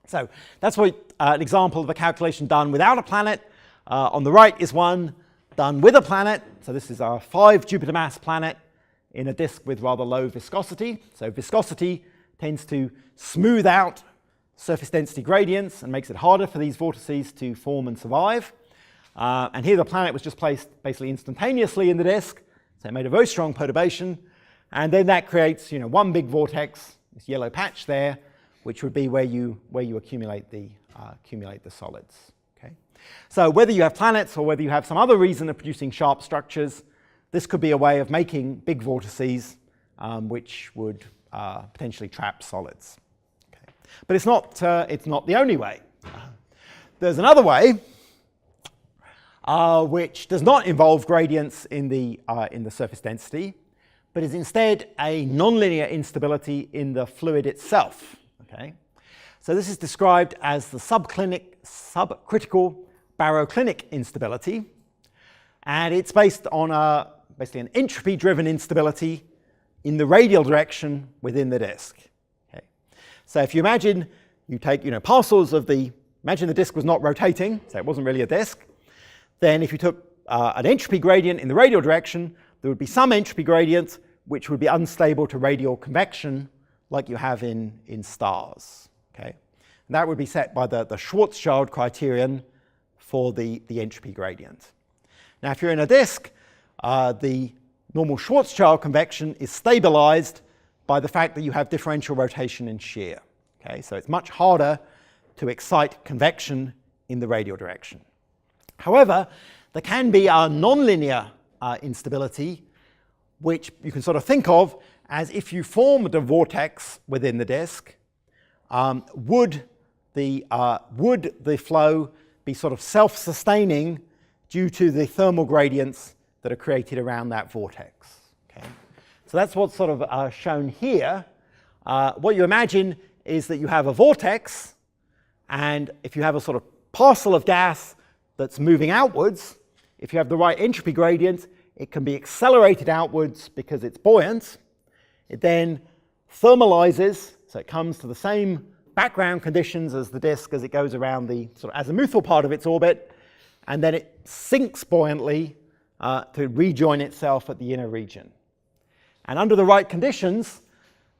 So that's an example of a calculation done without a planet. On the right is one done with a planet. So this is our 5 Jupiter mass planet in a disk with rather low viscosity. So viscosity tends to smooth out surface density gradients and makes it harder for these vortices to form and survive. And here the planet was just placed basically instantaneously in the disk, So it made a very strong perturbation, and then that creates, one big vortex, this yellow patch there, which would be where you accumulate the solids. Okay? So whether you have planets or whether you have some other reason of producing sharp structures, this could be a way of making big vortices which would potentially trap solids. Okay? But it's not the only way. There's another way which does not involve gradients in the surface density, but is instead a nonlinear instability in the fluid itself. Okay? So this is described as the subcritical baroclinic instability, and it's based on basically an entropy-driven instability in the radial direction within the disk. Okay? So if you imagine you take parcels of imagine the disk was not rotating, so it wasn't really a disk, then if you took an entropy gradient in the radial direction, there would be some entropy gradient which would be unstable to radial convection like you have in stars. Okay? And that would be set by the Schwarzschild criterion for the entropy gradient. Now if you're in a disk, the normal Schwarzschild convection is stabilized by the fact that you have differential rotation and shear. Okay? So it's much harder to excite convection in the radial direction. However, there can be a nonlinear instability, which you can sort of think of as if you formed a vortex within the disk, would the flow be sort of self-sustaining due to the thermal gradients that are created around that vortex. Okay? So that's what's sort of shown here. What you imagine is that you have a vortex, and if you have a sort of parcel of gas that's moving outwards, if you have the right entropy gradient, it can be accelerated outwards because it's buoyant. It then thermalizes, so it comes to the same background conditions as the disk as it goes around the sort of azimuthal part of its orbit, and then it sinks buoyantly to rejoin itself at the inner region. And under the right conditions,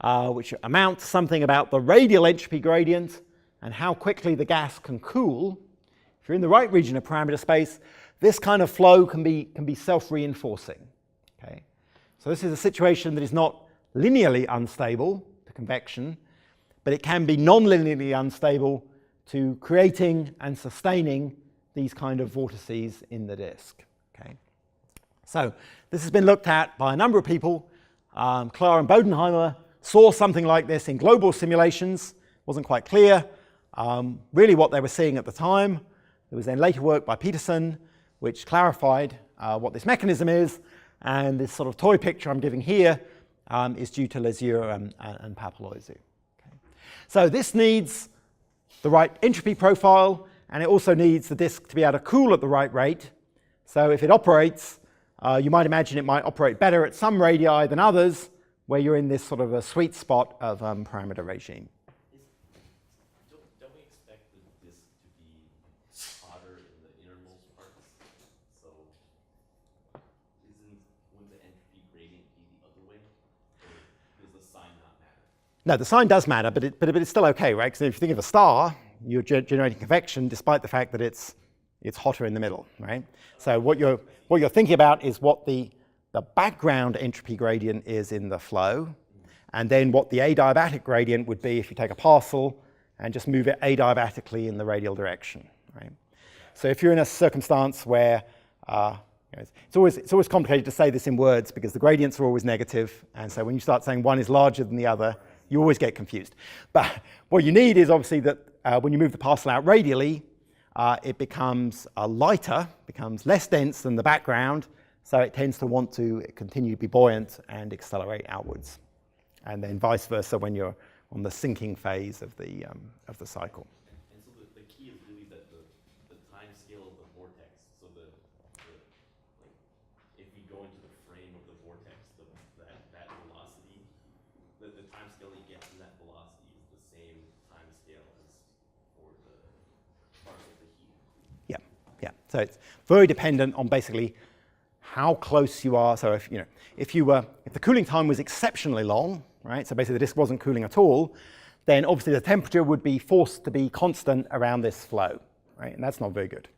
which amount to something about the radial entropy gradient and how quickly the gas can cool, if you're in the right region of parameter space, this kind of flow can be self-reinforcing. Okay? So this is a situation that is not linearly unstable to convection, but it can be non-linearly unstable to creating and sustaining these kind of vortices in the disk. Okay? So this has been looked at by a number of people. Clara and Bodenheimer saw something like this in global simulations. Wasn't quite clear really what they were seeing at the time. There was then later work by Peterson which clarified what this mechanism is, and this sort of toy picture I'm giving here is due to Lezier and Papalouzeau. Okay. So this needs the right entropy profile, and it also needs the disk to be able to cool at the right rate. So if it operates, you might imagine it might operate better at some radii than others, where you're in this sort of a sweet spot of parameter regime. Don't we expect the disk to be hotter in the innermost parts? So wouldn't the entropy gradient be the other way? Or does the sign not matter? No, the sign does matter, but it's still okay, right? Because if you think of a star, you're generating convection despite the fact that it's hotter in the middle, right? So what you're thinking about is what the background entropy gradient is in the flow, and then what the adiabatic gradient would be if you take a parcel and just move it adiabatically in the radial direction, right? So if you're in a circumstance where it's always complicated to say this in words because the gradients are always negative, and so when you start saying one is larger than the other, you always get confused. But what you need is obviously that when you move the parcel out radially, it becomes lighter, becomes less dense than the background, so it tends to want to continue to be buoyant and accelerate outwards. And then vice versa when you're on the sinking phase of the cycle. And so the key is really that the time scale of the vortex. So like if we go into the frame of the vortex, that velocity, the time scale you get from that velocity is the same time scale as for the part of the heat. Yeah. So it's very dependent on basically how close you are. So if the cooling time was exceptionally long, right? So basically the disk wasn't cooling at all, then obviously the temperature would be forced to be constant around this flow, right? And that's not very good.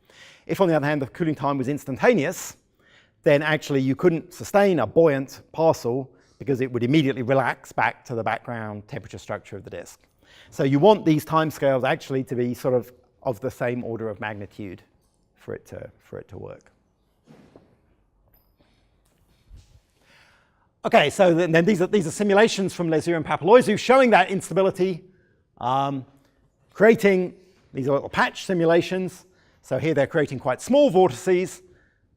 If on the other hand the cooling time was instantaneous, then actually you couldn't sustain a buoyant parcel because it would immediately relax back to the background temperature structure of the disk. So you want these timescales actually to be sort of the same order of magnitude for it to work. Okay, so then these are simulations from Lezier and Papalouizou showing that instability, creating these little patch simulations. So here they're creating quite small vortices,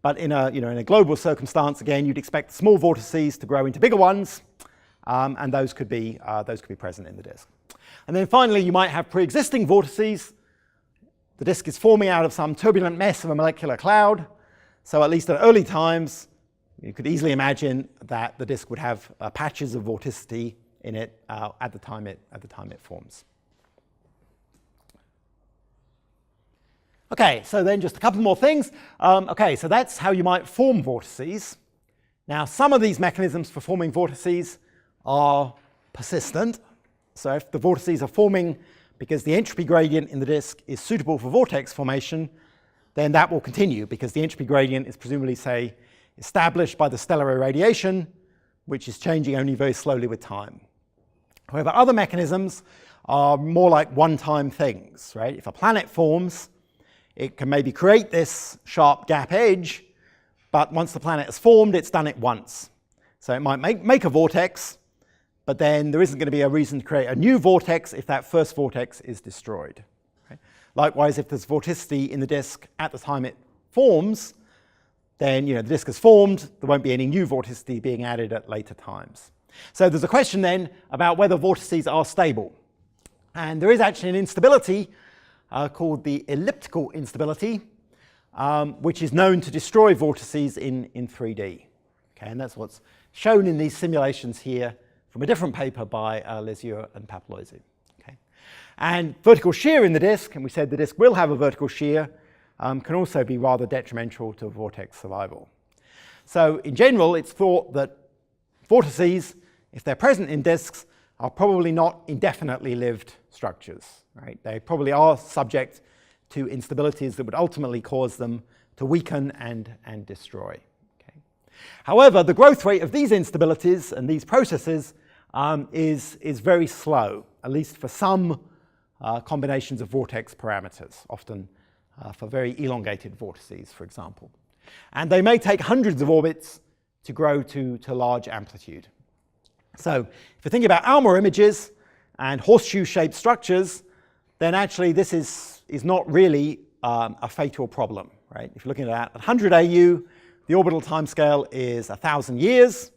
but in a global circumstance, again, you'd expect small vortices to grow into bigger ones, and those could be present in the disk. And then finally, you might have pre-existing vortices. The disk is forming out of some turbulent mess of a molecular cloud. So at least at early times, you could easily imagine that the disk would have patches of vorticity in it at the time it forms. Okay, so then just a couple more things. Okay, so that's how you might form vortices. Now, some of these mechanisms for forming vortices are persistent. So if the vortices are forming because the entropy gradient in the disk is suitable for vortex formation, then that will continue because the entropy gradient is presumably, say, established by the stellar irradiation, which is changing only very slowly with time. However, other mechanisms are more like one-time things, right? If a planet forms, it can maybe create this sharp gap edge, but once the planet has formed, it's done it once. So it might make a vortex, but then there isn't going to be a reason to create a new vortex if that first vortex is destroyed. Right? Likewise, if there's vorticity in the disk at the time it forms, then the disk is formed, there won't be any new vorticity being added at later times. So there's a question then about whether vortices are stable. And there is actually an instability called the elliptical instability, which is known to destroy vortices in 3D. Okay, and that's what's shown in these simulations here from a different paper by Lezier and Papalouizou. Okay. And vertical shear in the disk, and we said the disk will have a vertical shear, can also be rather detrimental to vortex survival. So in general, it's thought that vortices, if they're present in disks, are probably not indefinitely lived structures. Right? They probably are subject to instabilities that would ultimately cause them to weaken and destroy. Okay? However, the growth rate of these instabilities and these processes is very slow, at least for some combinations of vortex parameters, often for very elongated vortices, for example. And they may take hundreds of orbits to grow to large amplitude. So if you think about ALMA images and horseshoe-shaped structures, then actually this is not really a fatal problem. Right? If you're looking at 100 AU, the orbital timescale is 1,000 years.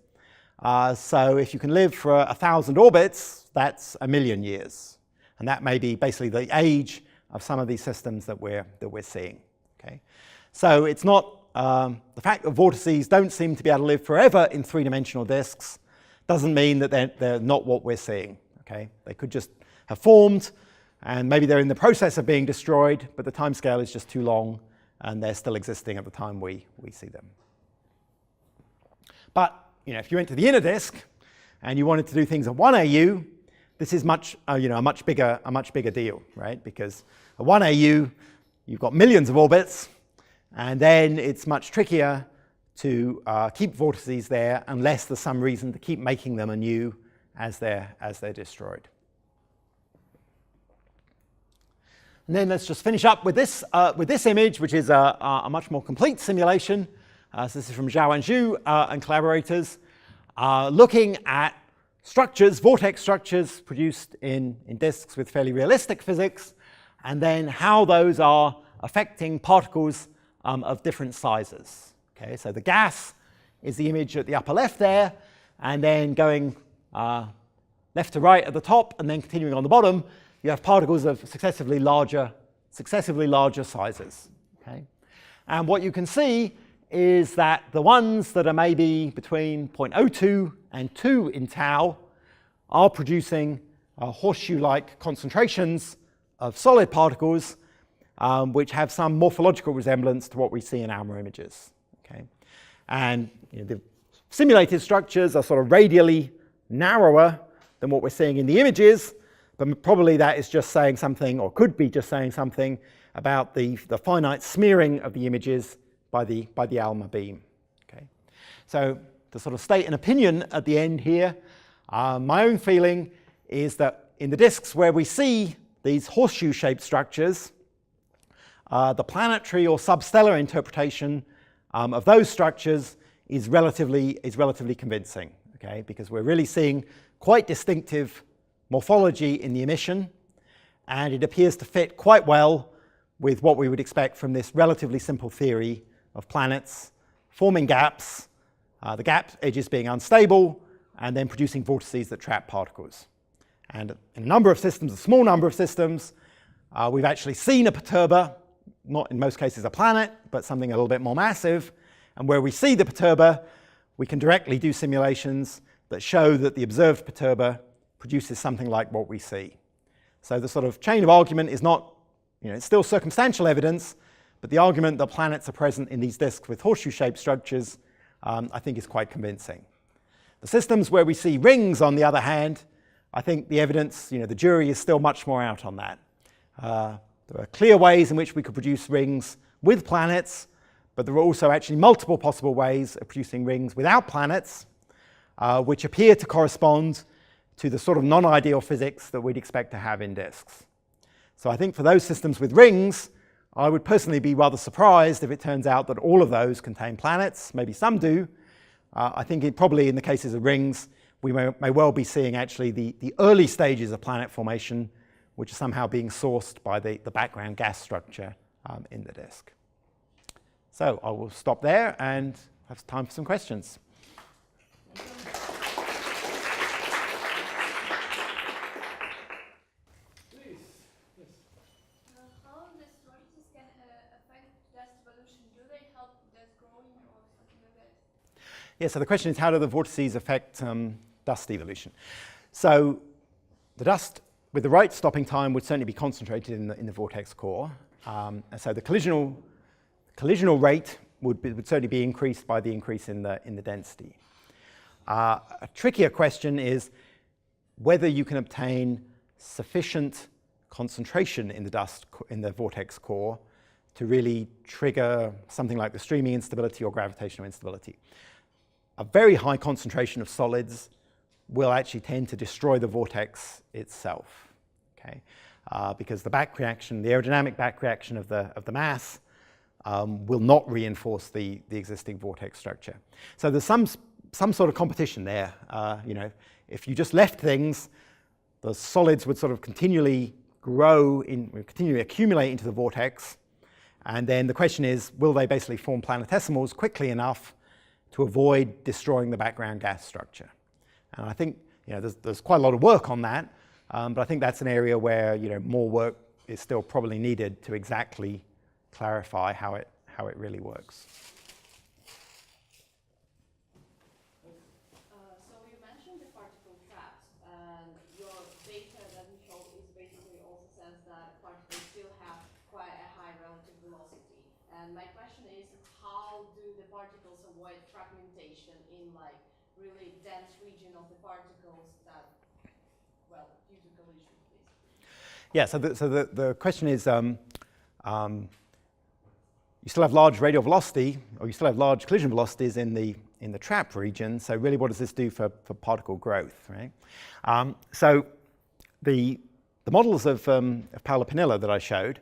So if you can live for 1,000 orbits, that's 1,000,000 years. And that may be basically the age of some of these systems that we're seeing. Okay? So it's not the fact that vortices don't seem to be able to live forever in three-dimensional disks doesn't mean that they're not what we're seeing. Okay? They could just have formed, and maybe they're in the process of being destroyed, but the timescale is just too long, and they're still existing at the time we see them. But if you went to the inner disk and you wanted to do things at 1 AU, this is a much bigger deal, right? Because at 1 AU, you've got millions of orbits, and then it's much trickier to keep vortices there unless there's some reason to keep making them anew as they're destroyed. And then let's just finish up with this image, which is a much more complete simulation. So this is from Zhao and Zhu and collaborators, looking at structures, vortex structures produced in disks with fairly realistic physics, and then how those are affecting particles of different sizes. Okay, so the gas is the image at the upper left there, and then going left to right at the top, and then continuing on the bottom, you have particles of successively larger sizes. Okay? And what you can see is that the ones that are maybe between 0.02 and 2 in tau are producing horseshoe-like concentrations of solid particles which have some morphological resemblance to what we see in ALMA images. Okay? And the simulated structures are sort of radially narrower than what we're seeing in the images, but probably that is just saying something, or could be just saying something, about the finite smearing of the images by the ALMA beam. Okay? So to sort of state an opinion at the end here, my own feeling is that in the disks where we see these horseshoe-shaped structures, the planetary or substellar interpretation of those structures is relatively convincing, okay? Because we're really seeing quite distinctive morphology in the emission, and it appears to fit quite well with what we would expect from this relatively simple theory of planets forming gaps, the gap edges being unstable, and then producing vortices that trap particles. And in a number of systems, a small number of systems, we've actually seen a perturber, not in most cases a planet, but something a little bit more massive. And where we see the perturber, we can directly do simulations that show that the observed perturber produces something like what we see. So the sort of chain of argument is not, it's still circumstantial evidence, but the argument that planets are present in these disks with horseshoe-shaped structures, I think is quite convincing. The systems where we see rings, on the other hand, I think the evidence, the jury is still much more out on that. There are clear ways in which we could produce rings with planets, but there are also actually multiple possible ways of producing rings without planets, which appear to correspond to the sort of non-ideal physics that we'd expect to have in disks. So I think for those systems with rings, I would personally be rather surprised if it turns out that all of those contain planets. Maybe some do. I think probably in the cases of rings, we may well be seeing actually the early stages of planet formation, which are somehow being sourced by the background gas structure in the disk. So I will stop there and have time for some questions. Yeah, so the question is, how do the vortices affect dust evolution? So the dust with the right stopping time would certainly be concentrated in the vortex core. And so the collisional rate would certainly be increased by the increase in the density. A trickier question is whether you can obtain sufficient concentration in the dust in the vortex core to really trigger something like the streaming instability or gravitational instability. A very high concentration of solids will actually tend to destroy the vortex itself, okay? Because the back reaction, the aerodynamic back reaction of the mass will not reinforce the existing vortex structure. So there's some sort of competition there. If you just left things, the solids would sort of continually continually accumulate into the vortex, and then the question is, will they basically form planetesimals quickly enough to avoid destroying the background gas structure? And I think there's quite a lot of work on that, but I think that's an area where more work is still probably needed to exactly clarify how it really works. So you mentioned the particle traps, and your data that you show is basically also says that particles still have quite a high relative velocity. And my question is, how do the particles avoid fragmentation in really dense region of the particles that, due to collision, basically? Yeah, so the question is, you still have large radial velocity, or you still have large collision velocities in the trap region. So really, what does this do for particle growth, right? So the models of Paula-Pinilla that I showed,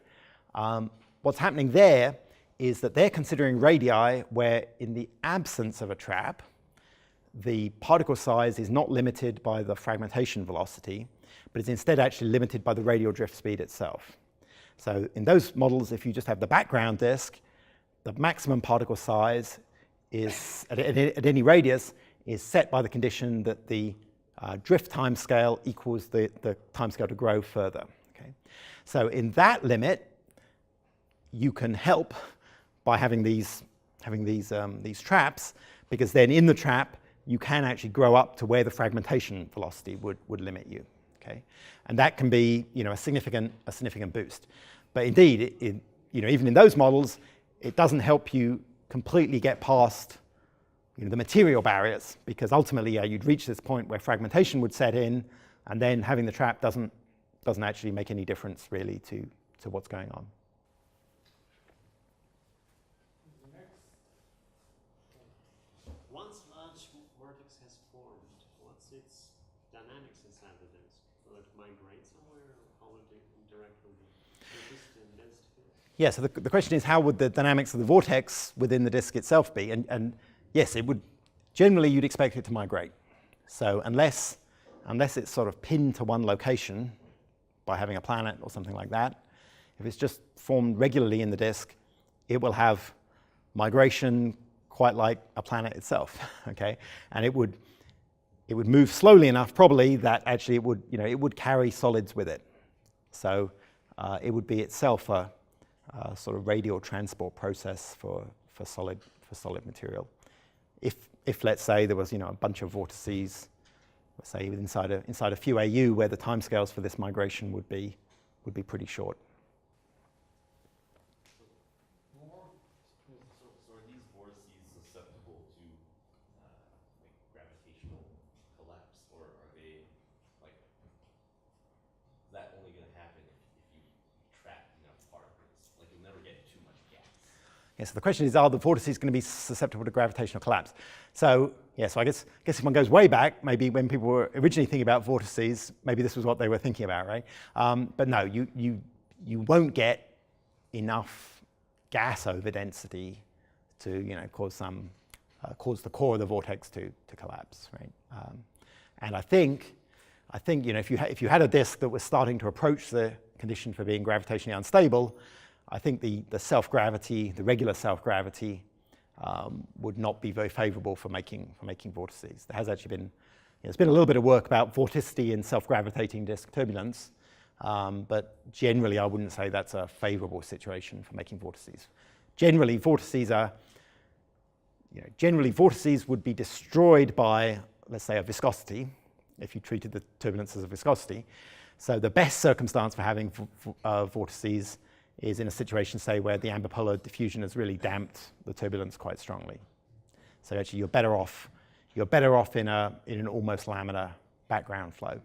what's happening there is that they're considering radii where, in the absence of a trap, the particle size is not limited by the fragmentation velocity, but is instead actually limited by the radial drift speed itself. So in those models, if you just have the background disk, the maximum particle size is, at any radius, is set by the condition that the drift timescale equals the timescale to grow further. Okay? So in that limit, you can help by having these traps, because then in the trap, you can actually grow up to where the fragmentation velocity would limit you. Okay? And that can be a significant boost. But indeed, even in those models, it doesn't help you completely get past the material barriers, because ultimately you'd reach this point where fragmentation would set in, and then having the trap doesn't actually make any difference really to what's going on. Once formed, what's its dynamics inside the disk? Will it migrate somewhere, or how would it interact with the resistant density field? Yeah, so the question is, how would the dynamics of the vortex within the disk itself be? And yes, it would, generally you'd expect it to migrate. So unless it's sort of pinned to one location by having a planet or something like that, if it's just formed regularly in the disk, it will have migration quite like a planet itself, okay? And it would move slowly enough, probably, that actually it would carry solids with it. So it would be itself a sort of radial transport process for solid material. If let's say there was a bunch of vortices, let's say inside a few AU, where the timescales for this migration would be pretty short. So are these vortices susceptible to like gravitational collapse, or are they like, is that only going to happen if you trap enough particles? Like you'll never get too much gas. Yeah, so the question is, are the vortices going to be susceptible to gravitational collapse? So yeah, so I guess if one goes way back, maybe when people were originally thinking about vortices, maybe this was what they were thinking about, right? But no, you won't get enough gas over density to cause the core of the vortex to collapse, right? And I think if you had a disk that was starting to approach the condition for being gravitationally unstable, I think the self-gravity, the regular self-gravity, would not be very favorable for making vortices. There has actually been, there's been a little bit of work about vorticity in self-gravitating disk turbulence, but generally I wouldn't say that's a favorable situation for making vortices. Generally, vortices would be destroyed by, let's say, a viscosity, if you treated the turbulence as a viscosity. So the best circumstance for having vortices is in a situation, say, where the ambipolar diffusion has really damped the turbulence quite strongly. So actually, you're better off in an almost laminar background flow.